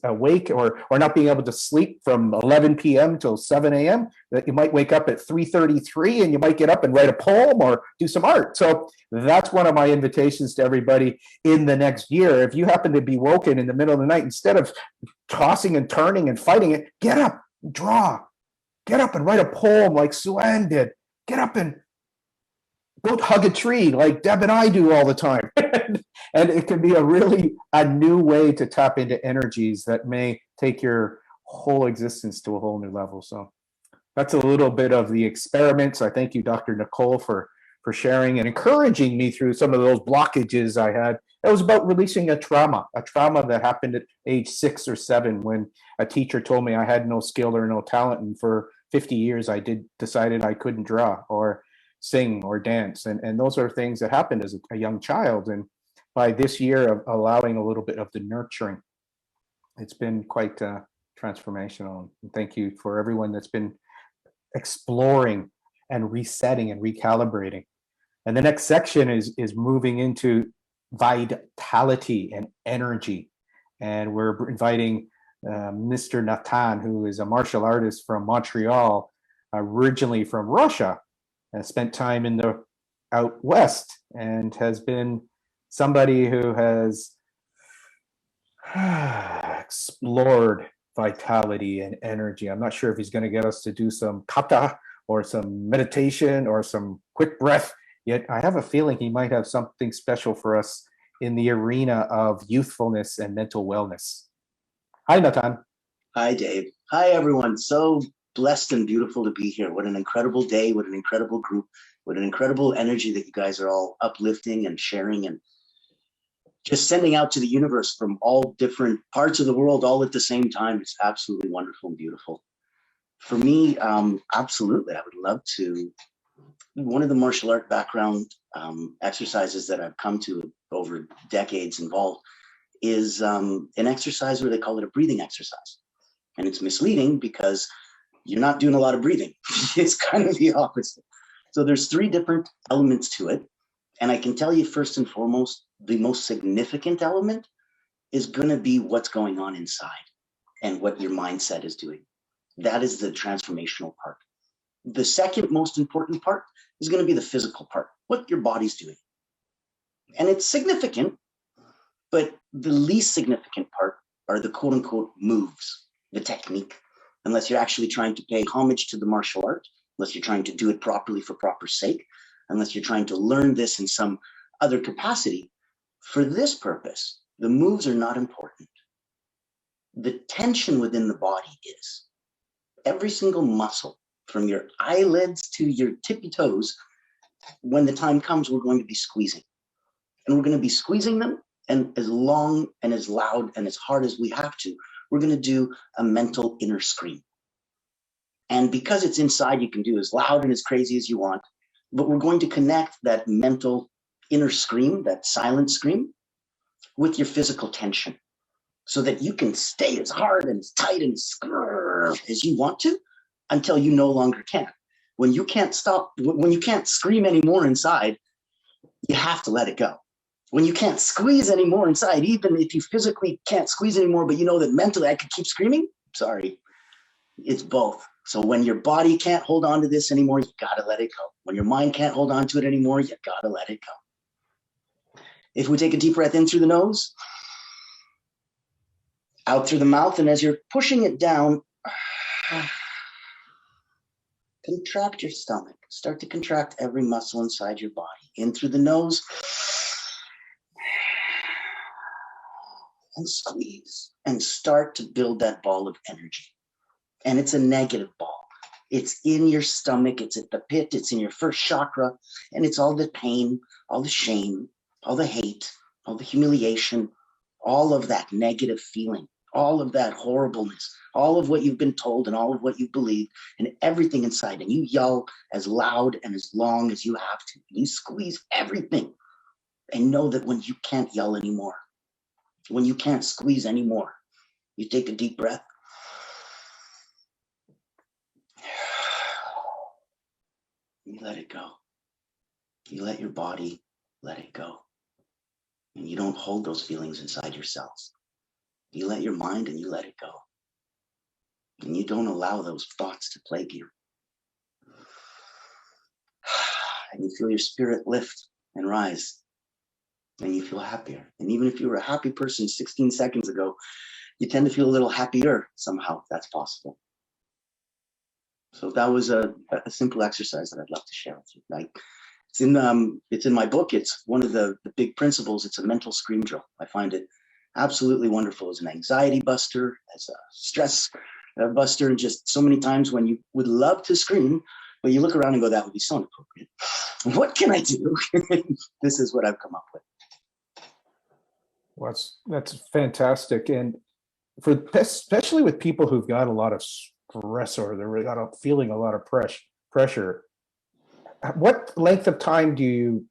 awake or not being able to sleep from 11 p.m. till 7 a.m. That you might wake up at 3:33 and you might get up and write a poem or do some art. So that's one of my invitations to everybody in the next year. If you happen to be woken in the middle of the night, instead of tossing and turning and fighting it, get up, draw, get up and write a poem like Suan did. Get up and go hug a tree like Deb and I do all the time. And it can be a new way to tap into energies that may take your whole existence to a whole new level. So that's a little bit of the experiments. I thank you, Dr. Nicole, for sharing and encouraging me through some of those blockages I had. It was about releasing a trauma that happened at age 6 or 7, when a teacher told me I had no skill or no talent. And for 50 years, I decided I couldn't draw or sing or dance. And those are things that happened as a young child. And by this year of allowing a little bit of the nurturing, it's been quite transformational. And thank you for everyone that's been exploring and resetting and recalibrating. And the next section is moving into vitality and energy. And we're inviting Mr. Nathan, who is a martial artist from Montreal, originally from Russia, and spent time in the out west, and has been somebody who has explored vitality and energy. I'm not sure if he's going to get us to do some kata or some meditation or some quick breath, yet I have a feeling he might have something special for us in the arena of youthfulness and mental wellness. Hi, Nathan.
Hi, Dave. Hi, everyone. So blessed and beautiful to be here. What an incredible day. What an incredible group. What an incredible energy that you guys are all uplifting and sharing and just sending out to the universe from all different parts of the world all at the same time. It's absolutely wonderful and beautiful. For me, absolutely, I would love to. One of the martial art background exercises that I've come to over decades involved is an exercise where they call it a breathing exercise. And it's misleading because you're not doing a lot of breathing. It's kind of the opposite. So there's 3 different elements to it. And I can tell you first and foremost, the most significant element is going to be what's going on inside and what your mindset is doing. That is the transformational part. The second most important part is going to be the physical part, what your body's doing. And it's significant, but the least significant part are the quote unquote moves, the technique, unless you're actually trying to pay homage to the martial art, unless you're trying to do it properly for proper sake, unless you're trying to learn this in some other capacity. For this purpose, the moves are not important. The tension within the body is. Every single muscle, from your eyelids to your tippy toes, when the time comes, we're going to be squeezing. And we're going to be squeezing them, and as long and as loud and as hard as we have to, we're going to do a mental inner scream. And because it's inside, you can do as loud and as crazy as you want, but we're going to connect that mental inner scream, that silent scream, with your physical tension so that you can stay as hard and as tight and as you want to until you no longer can. When you can't stop, when you can't scream anymore inside, you have to let it go. When you can't squeeze anymore inside, even if you physically can't squeeze anymore, but you know that mentally I could keep screaming, sorry, it's both. So when your body can't hold on to this anymore, you gotta let it go. When your mind can't hold on to it anymore, you gotta let it go. If we take a deep breath in through the nose, out through the mouth, and as you're pushing it down, contract your stomach. Start to contract every muscle inside your body. In through the nose, and squeeze, and start to build that ball of energy. And it's a negative ball. It's in your stomach, it's at the pit, it's in your first chakra, and it's all the pain, all the shame, all the hate, all the humiliation, all of that negative feeling, all of that horribleness, all of what you've been told and all of what you believe, and everything inside. And you yell as loud and as long as you have to. You squeeze everything. And know that when you can't yell anymore, when you can't squeeze anymore, you take a deep breath. You let it go. You let your body let it go. And you don't hold those feelings inside yourselves. You let your mind and you let it go. And you don't allow those thoughts to plague you. And you feel your spirit lift and rise. And you feel happier. And even if you were a happy person 16 seconds ago, you tend to feel a little happier somehow, if that's possible. So that was a simple exercise that I'd love to share with you. Like, it's in my book. It's one of the big principles. It's a mental scream drill. I find it absolutely wonderful as an anxiety buster, as a stress buster, and just so many times when you would love to scream, but you look around and go, that would be so inappropriate. What can I do? This is what I've come up with.
Well, that's fantastic. And especially with people who've got a lot of stress or they're feeling a lot of pressure, what length of time do you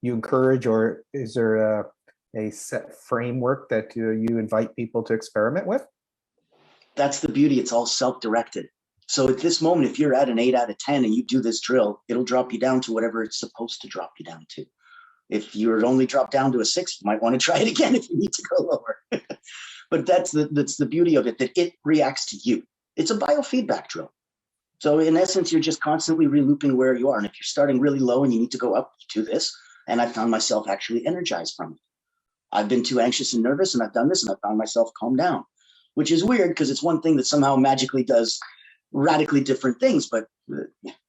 encourage, or is there a set framework that you invite people to experiment with?
That's the beauty. It's all self-directed. So at this moment, if you're at an 8 out of 10 and you do this drill, it'll drop you down to whatever it's supposed to drop you down to. If you're only dropped down to a 6, you might want to try it again if you need to go lower. But that's the beauty of it, that it reacts to you. It's a biofeedback drill. So in essence, you're just constantly re-looping where you are. And if you're starting really low and you need to go up, you do this. And I found myself actually energized from it. I've been too anxious and nervous, and I've done this, and I found myself calmed down, which is weird because it's one thing that somehow magically does radically different things, but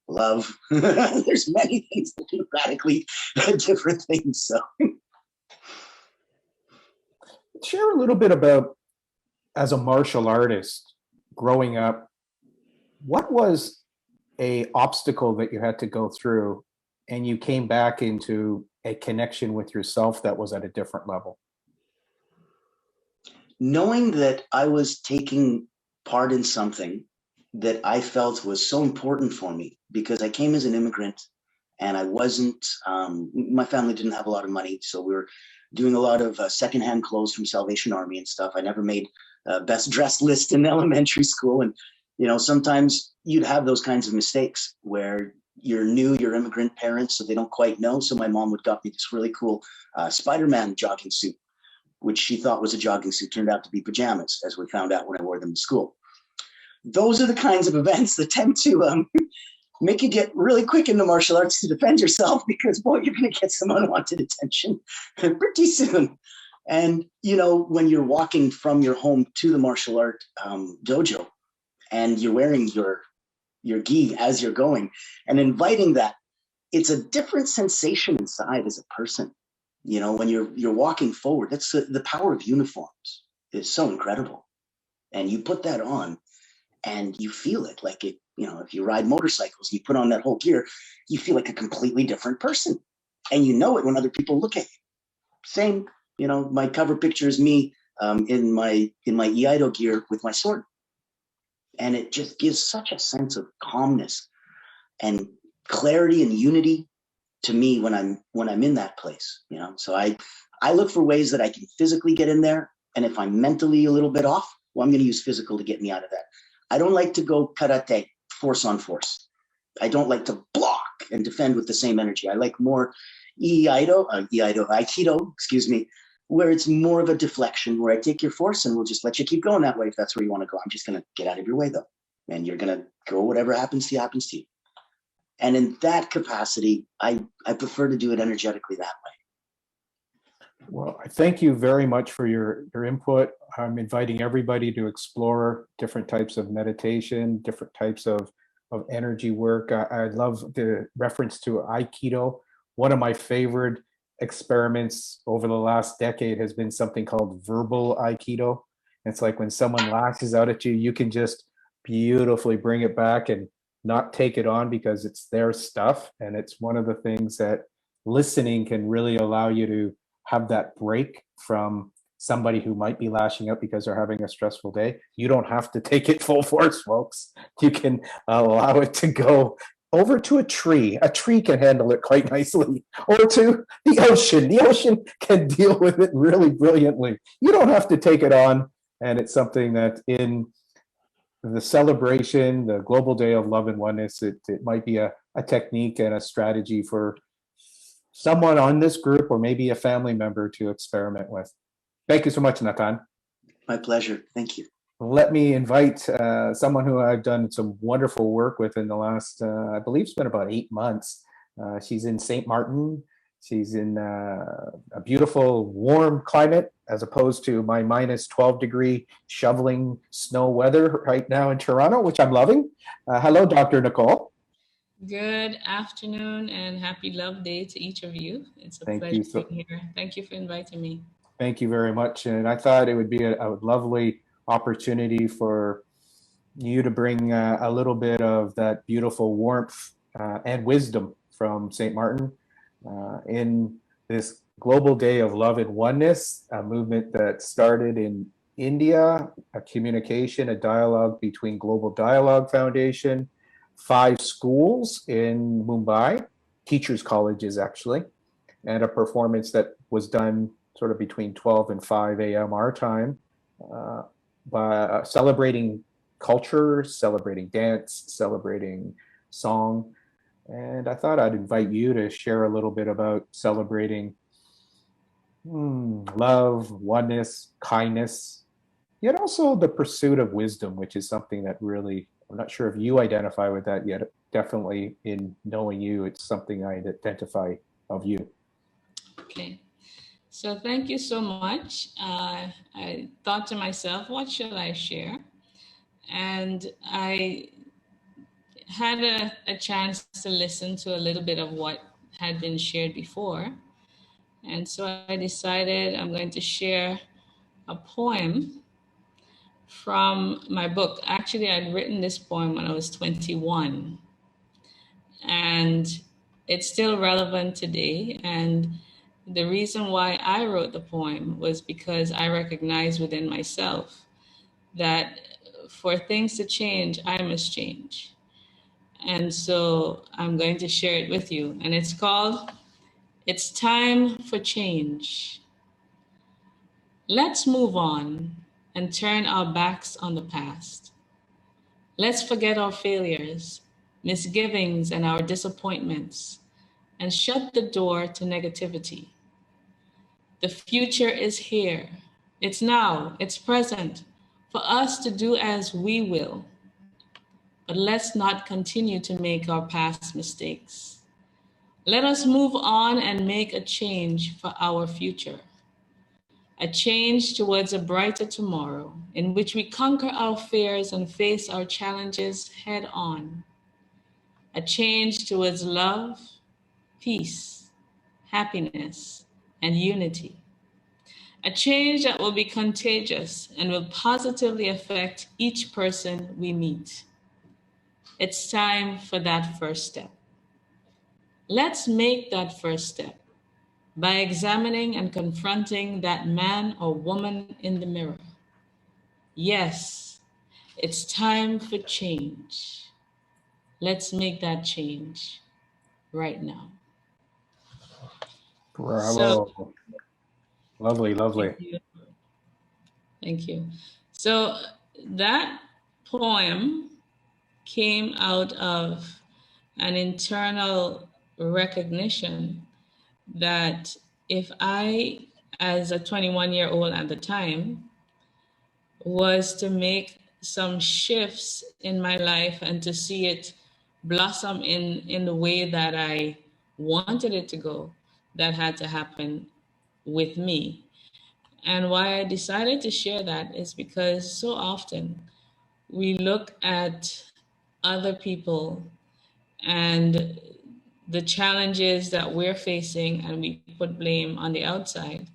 love, there's many things that do radically different things. So
share a little bit about, as a martial artist growing up, what was a obstacle that you had to go through and you came back into a connection with yourself that was at a different level?
Knowing that I was taking part in something that I felt was so important for me, because I came as an immigrant and I wasn't, my family didn't have a lot of money. So we were doing a lot of secondhand clothes from Salvation Army and stuff. I never made best dressed list in elementary school. And, you know, sometimes you'd have those kinds of mistakes where you're new, you're immigrant parents, so they don't quite know. So my mom would got me this really cool Spider-Man jogging suit, which she thought was a jogging suit, turned out to be pajamas, as we found out when I wore them to school. Those are the kinds of events that tend to make you get really quick into martial arts to defend yourself, because boy, you're going to get some unwanted attention pretty soon. And, you know, when you're walking from your home to the martial art dojo and you're wearing your gi as you're going and inviting that, it's a different sensation inside as a person. You know, when you're walking forward, that's the power of uniforms is so incredible. And you put that on and you feel it like it, you know, if you ride motorcycles, you put on that whole gear, you feel like a completely different person. And you know it when other people look at you. Same, you know, my cover picture is me in my UID gear with my sword. And it just gives such a sense of calmness and clarity and unity to me when I'm in that place, you know. So I look for ways that I can physically get in there. And if I'm mentally a little bit off, well, I'm going to use physical to get me out of that. I don't like to go karate, force on force. I don't like to block and defend with the same energy. I like more Aikido, excuse me, where it's more of a deflection, where I take your force and we'll just let you keep going that way if that's where you want to go. I'm just going to get out of your way though. And you're going to go, whatever happens to you, happens to you. And in that capacity, I prefer to do it energetically that way.
Well, I thank you very much for your input. I'm inviting everybody to explore different types of meditation, different types of energy work. I love the reference to Aikido. One of my favorite experiments over the last decade has been something called verbal Aikido. It's like when someone lashes out at you, you can just beautifully bring it back and not take it on because it's their stuff. And it's one of the things that listening can really allow you to have that break from somebody who might be lashing out because they're having a stressful day. You don't have to take it full force, folks. You can allow it to go over to a tree. A tree can handle it quite nicely, or to the ocean. The ocean can deal with it really brilliantly. You don't have to take it on. And it's something that in the celebration, the Global Day of Love and Oneness, it might be a technique and a strategy for someone on this group or maybe a family member to experiment with. Thank you so much, Nathan.
My pleasure. Thank you.
Let me invite someone who I've done some wonderful work with in the last, I believe it's been about 8 months. She's in St. Martin. She's in a beautiful warm climate as opposed to my minus 12 degree shoveling snow weather right now in Toronto, which I'm loving. Hello, Dr. Nicole.
Good afternoon and happy Love Day to each of you. It's a pleasure being here. Thank you for inviting me.
Thank you very much. And I thought it would be a lovely opportunity for you to bring a little bit of that beautiful warmth and wisdom from St. Martin in this Global Day of Love and Oneness, a movement that started in India, a communication, a dialogue between Global Dialogue Foundation, 5 schools in Mumbai, teachers' colleges actually, and a performance that was done sort of between 12 and 5 a.m. our time, by celebrating culture, celebrating dance, celebrating song. And I thought I'd invite you to share a little bit about celebrating love, oneness, kindness, yet also the pursuit of wisdom, which is something that really, I'm not sure if you identify with that yet. Definitely in knowing you, it's something I identify of you.
Okay. So thank you so much. I thought to myself, what should I share? And I had a chance to listen to a little bit of what had been shared before. And so I decided I'm going to share a poem from my book. Actually, I'd written this poem when I was 21, and it's still relevant today. And the reason why I wrote the poem was because I recognized within myself that for things to change, I must change. And so I'm going to share it with you. And it's called, It's Time for Change. Let's move on and turn our backs on the past. Let's forget our failures, misgivings, and our disappointments, and shut the door to negativity. The future is here. It's now, it's present for us to do as we will. But let's not continue to make our past mistakes. Let us move on and make a change for our future. A change towards a brighter tomorrow in which we conquer our fears and face our challenges head on. A change towards love, peace, happiness, and unity. A change that will be contagious and will positively affect each person we meet. It's time for that first step. Let's make that first step by examining and confronting that man or woman in the mirror. Yes, it's time for change. Let's make that change right now.
Bravo.
So,
Lovely, lovely.
thank you. Thank you. So that poem came out of an internal recognition that if I, as a 21-year-old at the time, was to make some shifts in my life and to see it blossom in the way that I wanted it to go, that had to happen with me. And why I decided to share that is because so often we look at other people and the challenges that we're facing and we put blame on the outside,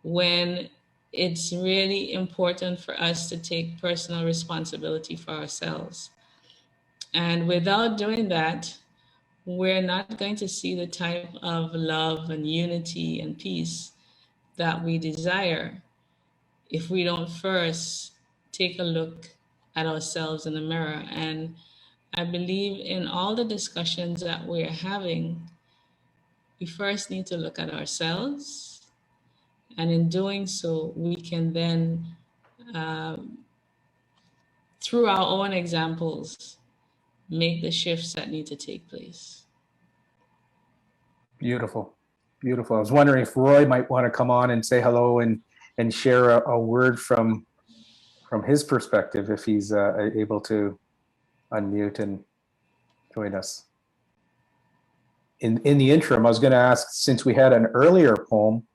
when it's really important for us to take personal responsibility for ourselves. And without doing that, we're not going to see the type of love and unity and peace that we desire if we don't first take a look at ourselves in the mirror. And I believe in all the discussions that we're having, we first need to look at ourselves. And in doing so, we can then, through our own examples, make the shifts that need to take place.
Beautiful, beautiful. I was wondering if Roy might want to come on and say hello and share a word from his perspective, if he's able to unmute and join us. In the interim, I was going to ask, since we had an earlier poem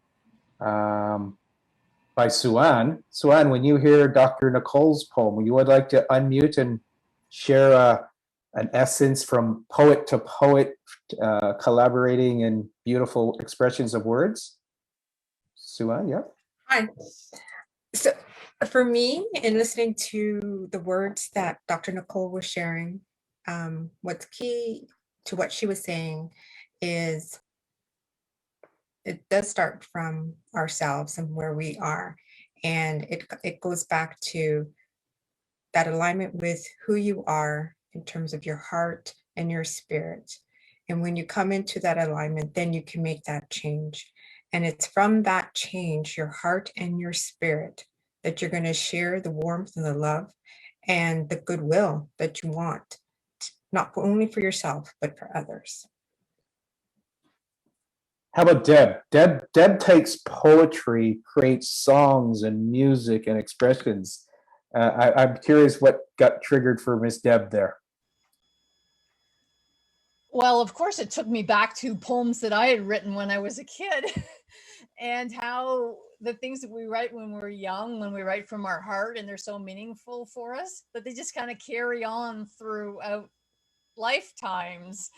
by Suan, when you hear Dr. Nicole's poem, you would like to unmute and share an essence from poet to poet, collaborating in beautiful expressions of words? Suan, yeah.
Hi. So for me, in listening to the words that Dr. Nicole was sharing, what's key to what she was saying is it does start from ourselves and where we are. And it goes back to that alignment with who you are in terms of your heart and your spirit. And when you come into that alignment, then you can make that change. And it's from that change, your heart and your spirit, that you're going to share the warmth and the love and the goodwill that you want, not only for yourself, but for others.
How about Deb? Deb takes poetry, creates songs and music and expressions. I'm curious what got triggered for Miss Deb there.
Well, of course, it took me back to poems that I had written when I was a kid and how the things that we write when we're young, when we write from our heart, and they're so meaningful for us, but they just kind of carry on throughout lifetimes,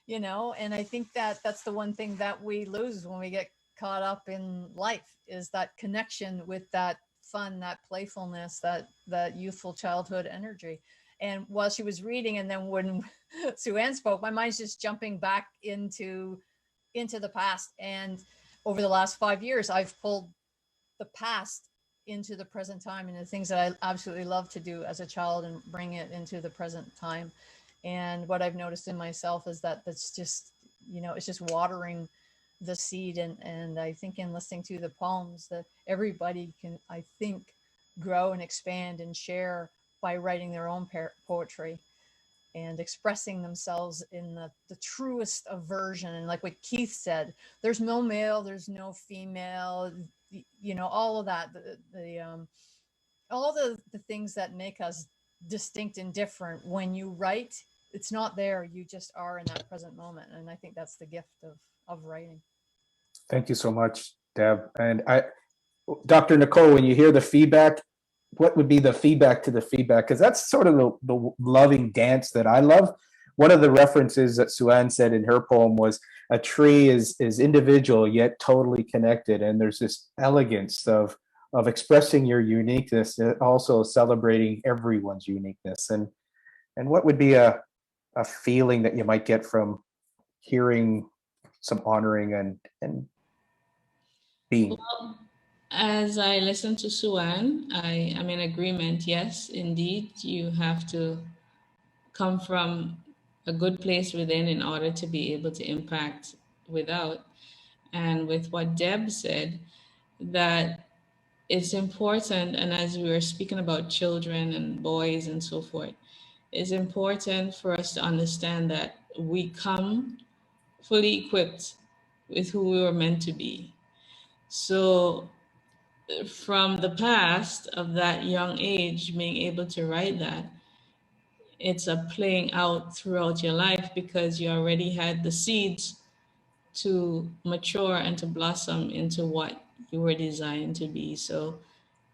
you know. And I think that that's the one thing that we lose when we get caught up in life, is that connection with that fun, that playfulness, that youthful childhood energy. And while she was reading, and then when Sue Ann spoke, my mind's just jumping back into the past. And over the last 5 years, I've pulled the past into the present time, and the things that I absolutely love to do as a child and bring it into the present time. And what I've noticed in myself is that that's just, you know, it's just watering the seed. And I think in listening to the poems that everybody can, I think, grow and expand and share by writing their own poetry and expressing themselves in the truest of version. And like what Keith said, there's no male, there's no female, you know, all of that, all the things that make us distinct and different. When you write, it's not there, you just are in that present moment. And I think that's the gift of writing.
Thank you so much, Deb. And Dr. Nicole, when you hear the feedback, what would be the feedback to the feedback? Because that's sort of the loving dance that I love. One of the references that Sue Ann said in her poem was a tree is individual yet totally connected. And there's this elegance of expressing your uniqueness and also celebrating everyone's uniqueness. And what would be a feeling that you might get from hearing some honoring and being?
Well, as I listen to Sue Ann, I am in agreement. Yes, indeed, you have to come from a good place within in order to be able to impact without. And with what Deb said, that it's important, and as we were speaking about children and boys and so forth, it's important for us to understand that we come fully equipped with who we were meant to be. So from the past of that young age, being able to write that, it's a playing out throughout your life because you already had the seeds to mature and to blossom into what you were designed to be. So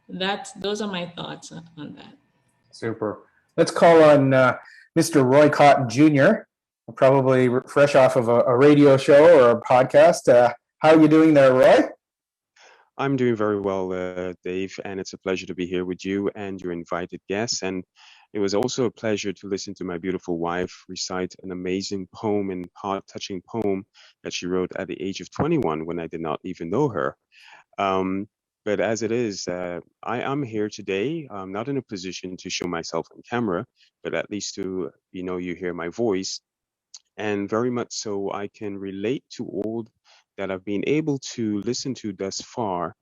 those are my thoughts on that.
Super. Let's call on Mr. Roy Cotton Jr., probably fresh off of a radio show or a podcast. How are you doing there, Roy?
I'm doing very well, Dave, and it's a pleasure to be here with you and your invited guests. And it was also a pleasure to listen to my beautiful wife recite an amazing poem and heart-touching poem that she wrote at the age of 21 when I did not even know her. But as it is, I am here today. I'm not in a position to show myself on camera, but at least to, you hear my voice. And very much so, I can relate to all that I've been able to listen to thus far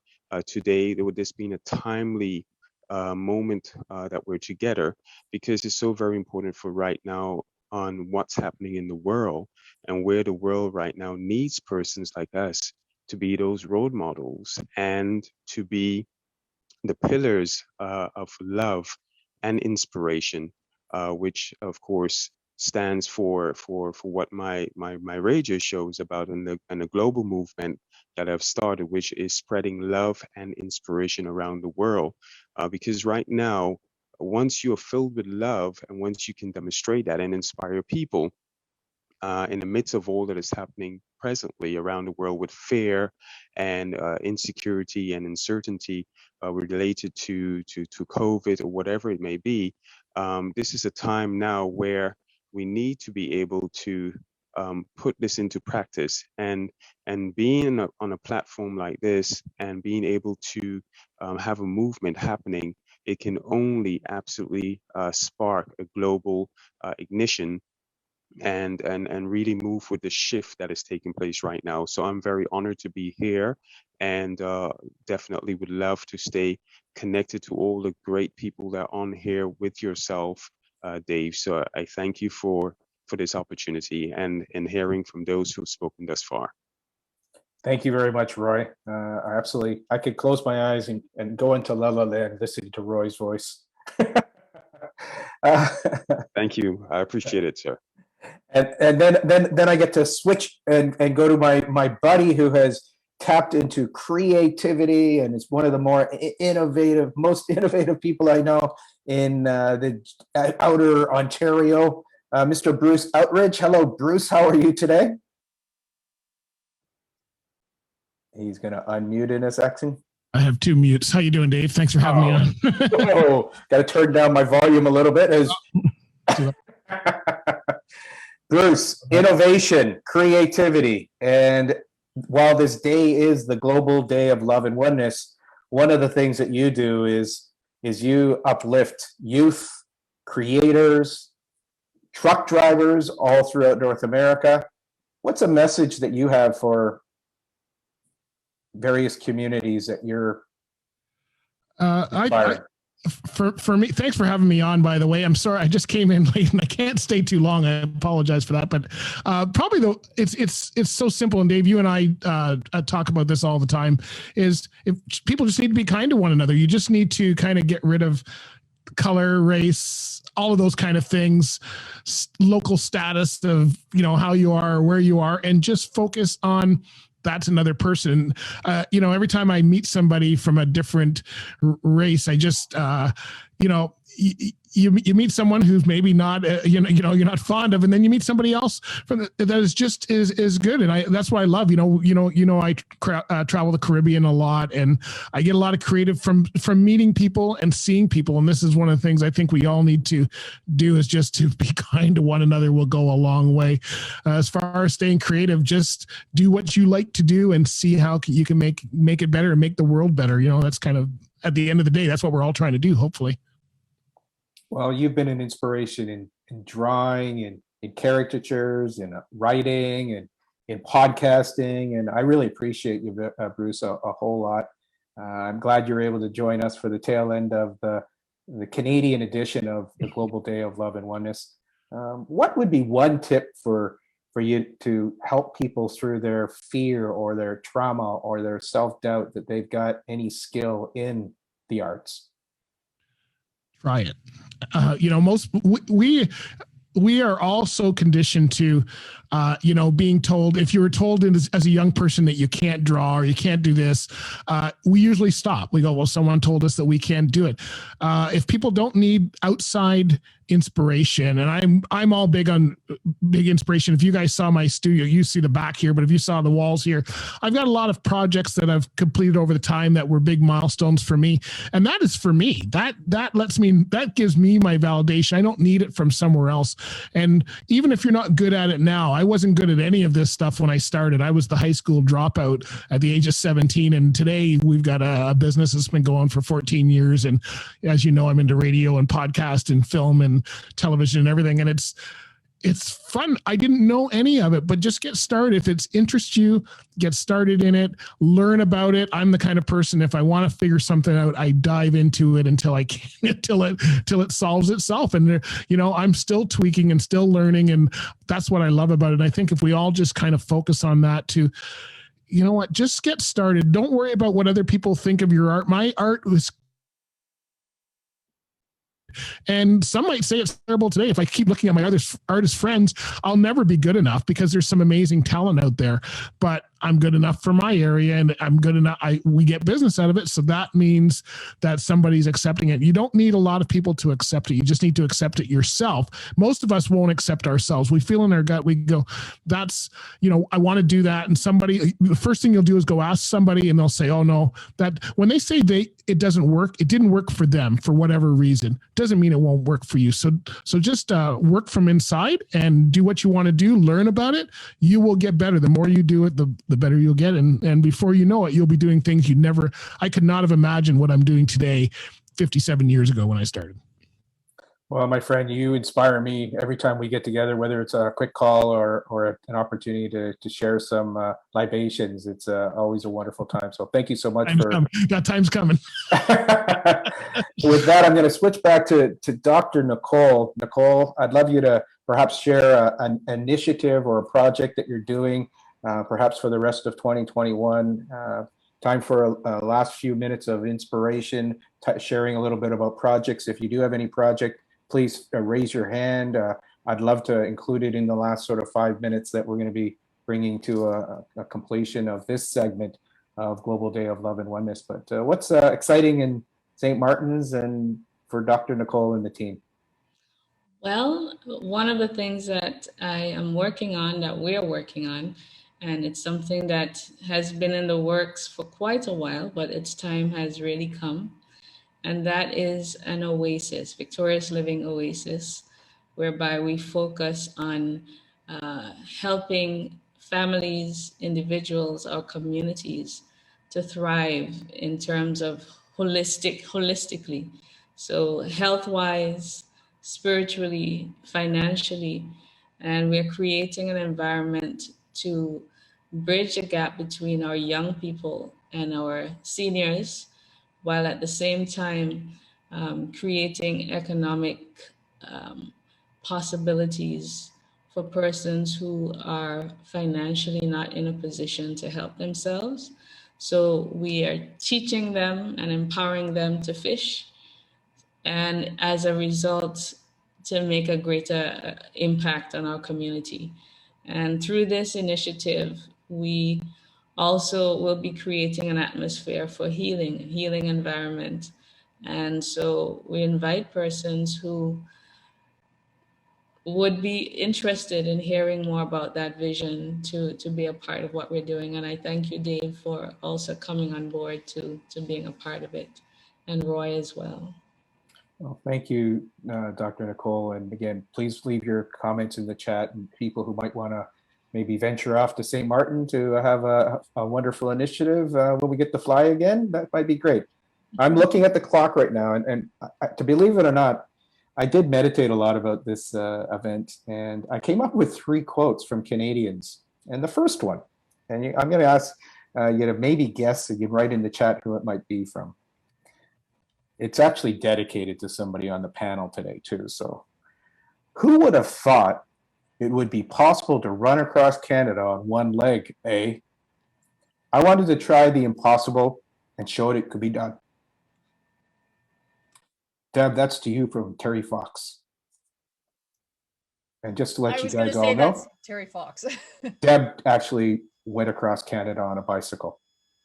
today, with this being a timely moment that we're together, because it's so very important for right now on what's happening in the world and where the world right now needs persons like us to be those role models and to be the pillars of love and inspiration, which of course stands for what my radio show is about, and the global movement that I've started, which is spreading love and inspiration around the world. Because right now, once you are filled with love and once you can demonstrate that and inspire people in the midst of all that is happening presently around the world with fear and insecurity and uncertainty related to COVID or whatever it may be, this is a time now where we need to be able to put this into practice, and being on a platform like this and being able to have a movement happening, it can only absolutely spark a global ignition and really move with the shift that is taking place right now. So I'm very honored to be here, and definitely would love to stay connected to all the great people that are on here with yourself, Dave. So I thank you for this opportunity and hearing from those who've spoken thus far.
Thank you very much, Roy. I could close my eyes and go into La La Land listening to Roy's voice.
Thank you. I appreciate it, sir.
And then I get to switch and go to my buddy who has tapped into creativity and is one of the more most innovative people I know in the outer Ontario, Mr. Bruce Outridge. Hello, Bruce. How are you today? He's going to unmute in a second.
I have two mutes. How you doing, Dave? Thanks for having me on.
Oh, got to turn down my volume a little bit. Bruce, innovation, creativity, and while this day is the Global Day of Love and Oneness, one of the things that you do is you uplift youth, creators, truck drivers all throughout North America. What's a message that you have for various communities that you're inspiring?
For me, thanks for having me on, by the way. I'm sorry, I just came in late and I can't stay too long. I apologize for that. But probably it's so simple. And Dave, you and I talk about this all the time, is if people just need to be kind to one another. You just need to kind of get rid of color, race, all of those kind of things, local status of, how you are, where you are, and just focus on that's another person. Every time I meet somebody from a different race, I just, you meet someone who's maybe not, you're not fond of, and then you meet somebody else that is just is good. And that's what I love. I travel the Caribbean a lot, and I get a lot of creative from meeting people and seeing people. And this is one of the things I think we all need to do, is just to be kind to one another will go a long way. As far as staying creative, just do what you like to do and see how you can make it better and make the world better. That's kind of, at the end of the day, that's what we're all trying to do, hopefully.
Well, you've been an inspiration in drawing and in caricatures and writing and in podcasting, and I really appreciate you, Bruce, a whole lot. I'm glad you're able to join us for the tail end of the Canadian edition of the Global Day of Love and Oneness. What would be one tip for you to help people through their fear or their trauma or their self-doubt that they've got any skill in the arts?
Try it. We are all so conditioned to, being told, if you were told as a young person that you can't draw or you can't do this, we usually stop. We go, well, someone told us that we can't do it. If people don't need outside inspiration, and I'm all big on big inspiration. If you guys saw my studio, you see the back here, but if you saw the walls here, I've got a lot of projects that I've completed over the time that were big milestones for me. And that is for me. That gives me my validation. I don't need it from somewhere else. And even if you're not good at it now, I wasn't good at any of this stuff when I started. I was the high school dropout at the age of 17. And today we've got a business that's been going for 14 years. And as you know, I'm into radio and podcast and film and television and everything. And it's fun. I didn't know any of it, but just get started. If it interests you, get started in it, learn about it. I'm the kind of person, if I want to figure something out, I dive into it until I can, till it solves itself. And I'm still tweaking and still learning. And that's what I love about it. And I think if we all just kind of focus on that too, just get started. Don't worry about what other people think of your art. My art was, and some might say it's terrible today. If I keep looking at my artist friends, I'll never be good enough because there's some amazing talent out there. But I'm good enough for my area, and I'm good enough. We get business out of it. So that means that somebody's accepting it. You don't need a lot of people to accept it. You just need to accept it yourself. Most of us won't accept ourselves. We feel in our gut, we go, that's, I want to do that. And the first thing you'll do is go ask somebody, and they'll say, oh no, that when they say it doesn't work, it didn't work for them for whatever reason. Doesn't mean it won't work for you. So just work from inside and do what you want to do. Learn about it. You will get better. The more you do it, the better you'll get. And before you know it, you'll be doing things I could not have imagined what I'm doing today 57 years ago when I started.
Well, my friend, you inspire me every time we get together, whether it's a quick call or an opportunity to share some libations. It's always a wonderful time. So thank you so much
that time's coming.
With that, I'm going to switch back to Dr. Nicole. Nicole, I'd love you to perhaps share an initiative or a project that you're doing, perhaps for the rest of 2021. Time for a last few minutes of inspiration, sharing a little bit about projects. If you do have any project, please raise your hand, I'd love to include it in the last sort of 5 minutes that we're going to be bringing to a completion of this segment of Global Day of Love and Oneness. But what's exciting in St. Martin's and for Dr. Nicole and the team?
Well, one of the things that I am working on, that we're working on, and it's something that has been in the works for quite a while, but its time has really come. And that is an oasis, Victorious Living Oasis, whereby we focus on helping families, individuals, our communities to thrive in terms of holistically. So health-wise, spiritually, financially, and we're creating an environment to bridge the gap between our young people and our seniors, while at the same time creating economic possibilities for persons who are financially not in a position to help themselves. So we are teaching them and empowering them to fish, and as a result, to make a greater impact on our community. And through this initiative, we also will be creating an atmosphere for healing environment. And so we invite persons who would be interested in hearing more about that vision to be a part of what we're doing. And I thank you, Dave, for also coming on board to being a part of it, and Roy as well.
Well, thank you, Dr. Nicole. And again, please leave your comments in the chat, and people who might want to maybe venture off to St. Martin to have a wonderful initiative when we get to fly again, that might be great. I'm looking at the clock right now, and to believe it or not, I did meditate a lot about this event, and I came up with 3 quotes from Canadians. And the first one, and I'm going to ask you to maybe guess, and you can write in the chat who it might be from. It's actually dedicated to somebody on the panel today too. So who would have thought it would be possible to run across Canada on one leg, eh? I wanted to try the impossible and showed it could be done. Deb, that's to you from Terry Fox. And just to let you guys all know,
that's Terry Fox.
Deb actually went across Canada on a bicycle.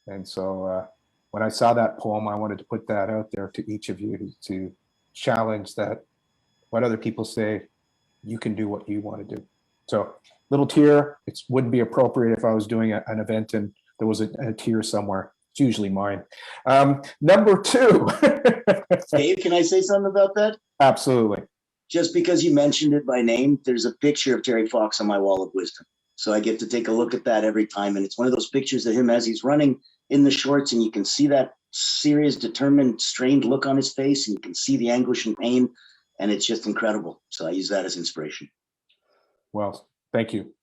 And so when I saw that poem, I wanted to put that out there to each of you to challenge that what other people say, you can do what you want to do. So little tear, it wouldn't be appropriate if I was doing an event and there was a tear somewhere. It's usually mine. Number 2.
Dave, can I say something about that?
Absolutely.
Just because you mentioned it by name, there's a picture of Terry Fox on my wall of wisdom. So I get to take a look at that every time. And it's one of those pictures of him as he's running in the shorts, and you can see that serious, determined, strained look on his face, and you can see the anguish and pain, and it's just incredible. So I use that as inspiration.
Well, thank you.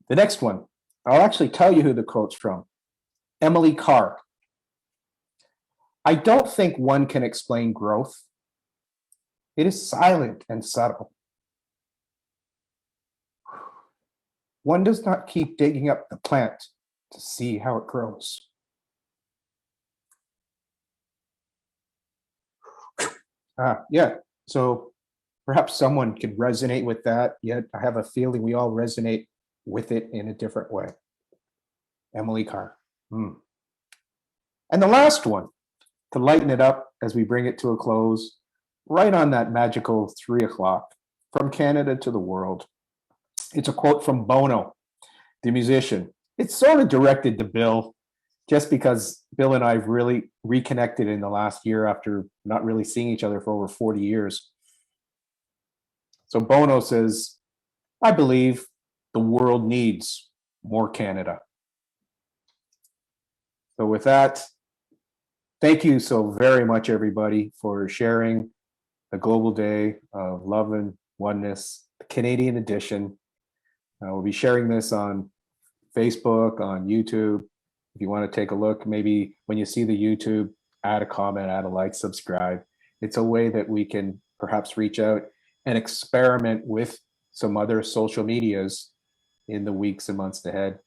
The next one, I'll actually tell you who the quote's from. Emily Carr. I don't think one can explain growth. It is silent and subtle. One does not keep digging up the plant to see how it grows. Yeah, so perhaps someone could resonate with that, yet I have a feeling we all resonate with it in a different way. Emily Carr. And the last one, to lighten it up as we bring it to a close, right on that magical 3 o'clock, from Canada to the world. It's a quote from Bono, the musician. It's sort of directed to Bill, just because Bill and I have really reconnected in the last year after not really seeing each other for over 40 years. So Bono says, I believe the world needs more Canada. So with that, thank you so very much, everybody, for sharing the Global Day of Love and Oneness, the Canadian edition. We'll be sharing this on Facebook, on YouTube. If you want to take a look, maybe when you see the YouTube, add a comment, add a like, subscribe. It's a way that we can perhaps reach out and experiment with some other social medias in the weeks and months ahead.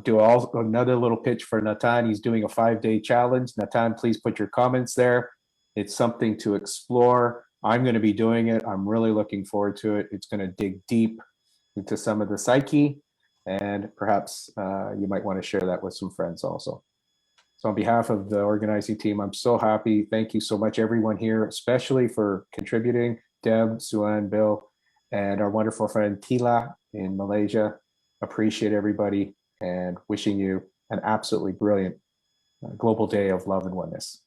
Do another little pitch for Natan. He's doing a 5-day challenge. Natan, please put your comments there. It's something to explore. I'm going to be doing it. I'm really looking forward to it. It's going to dig deep into some of the psyche, and perhaps you might want to share that with some friends also. So on behalf of the organizing team, I'm so happy. Thank you so much, everyone here, especially for contributing, Deb, Suan, Bill, and our wonderful friend Tila in Malaysia. Appreciate everybody and wishing you an absolutely brilliant Global Day of Love and Oneness.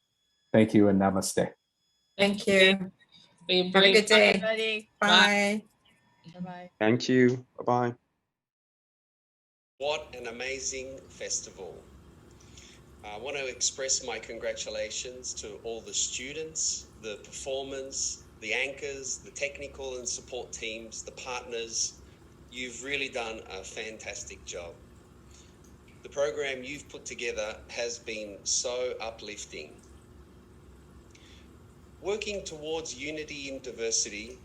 Thank you and namaste.
Thank you.
Be
Have a
brave.
good day.
Everybody.
Bye.
Bye-bye.
Thank you. Bye-bye.
What an amazing festival. I want to express my congratulations to all the students, the performers, the anchors, the technical and support teams, the partners. You've really done a fantastic job. The program you've put together has been so uplifting. Working towards unity in diversity,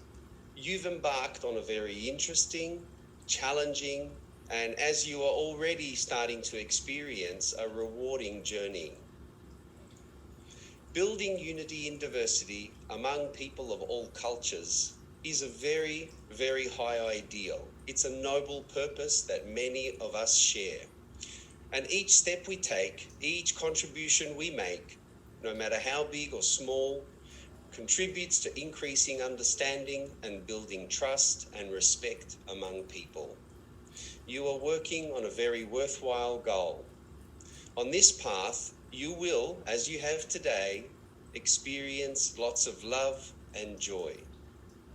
you've embarked on a very interesting, challenging, and as you are already starting to experience, a rewarding journey. Building unity in diversity among people of all cultures is a very, very high ideal. It's a noble purpose that many of us share. And each step we take, each contribution we make, no matter how big or small, contributes to increasing understanding and building trust and respect among people. You are working on a very worthwhile goal. On this path, you will, as you have today, experience lots of love and joy.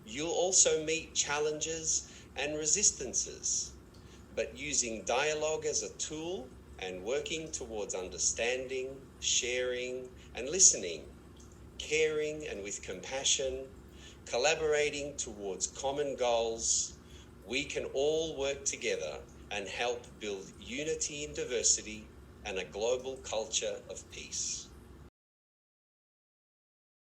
You'll also meet challenges and resistances, but using dialogue as a tool and working towards understanding, sharing, and listening, caring and with compassion, collaborating towards common goals, we can all work together and help build unity in diversity and a global culture of peace.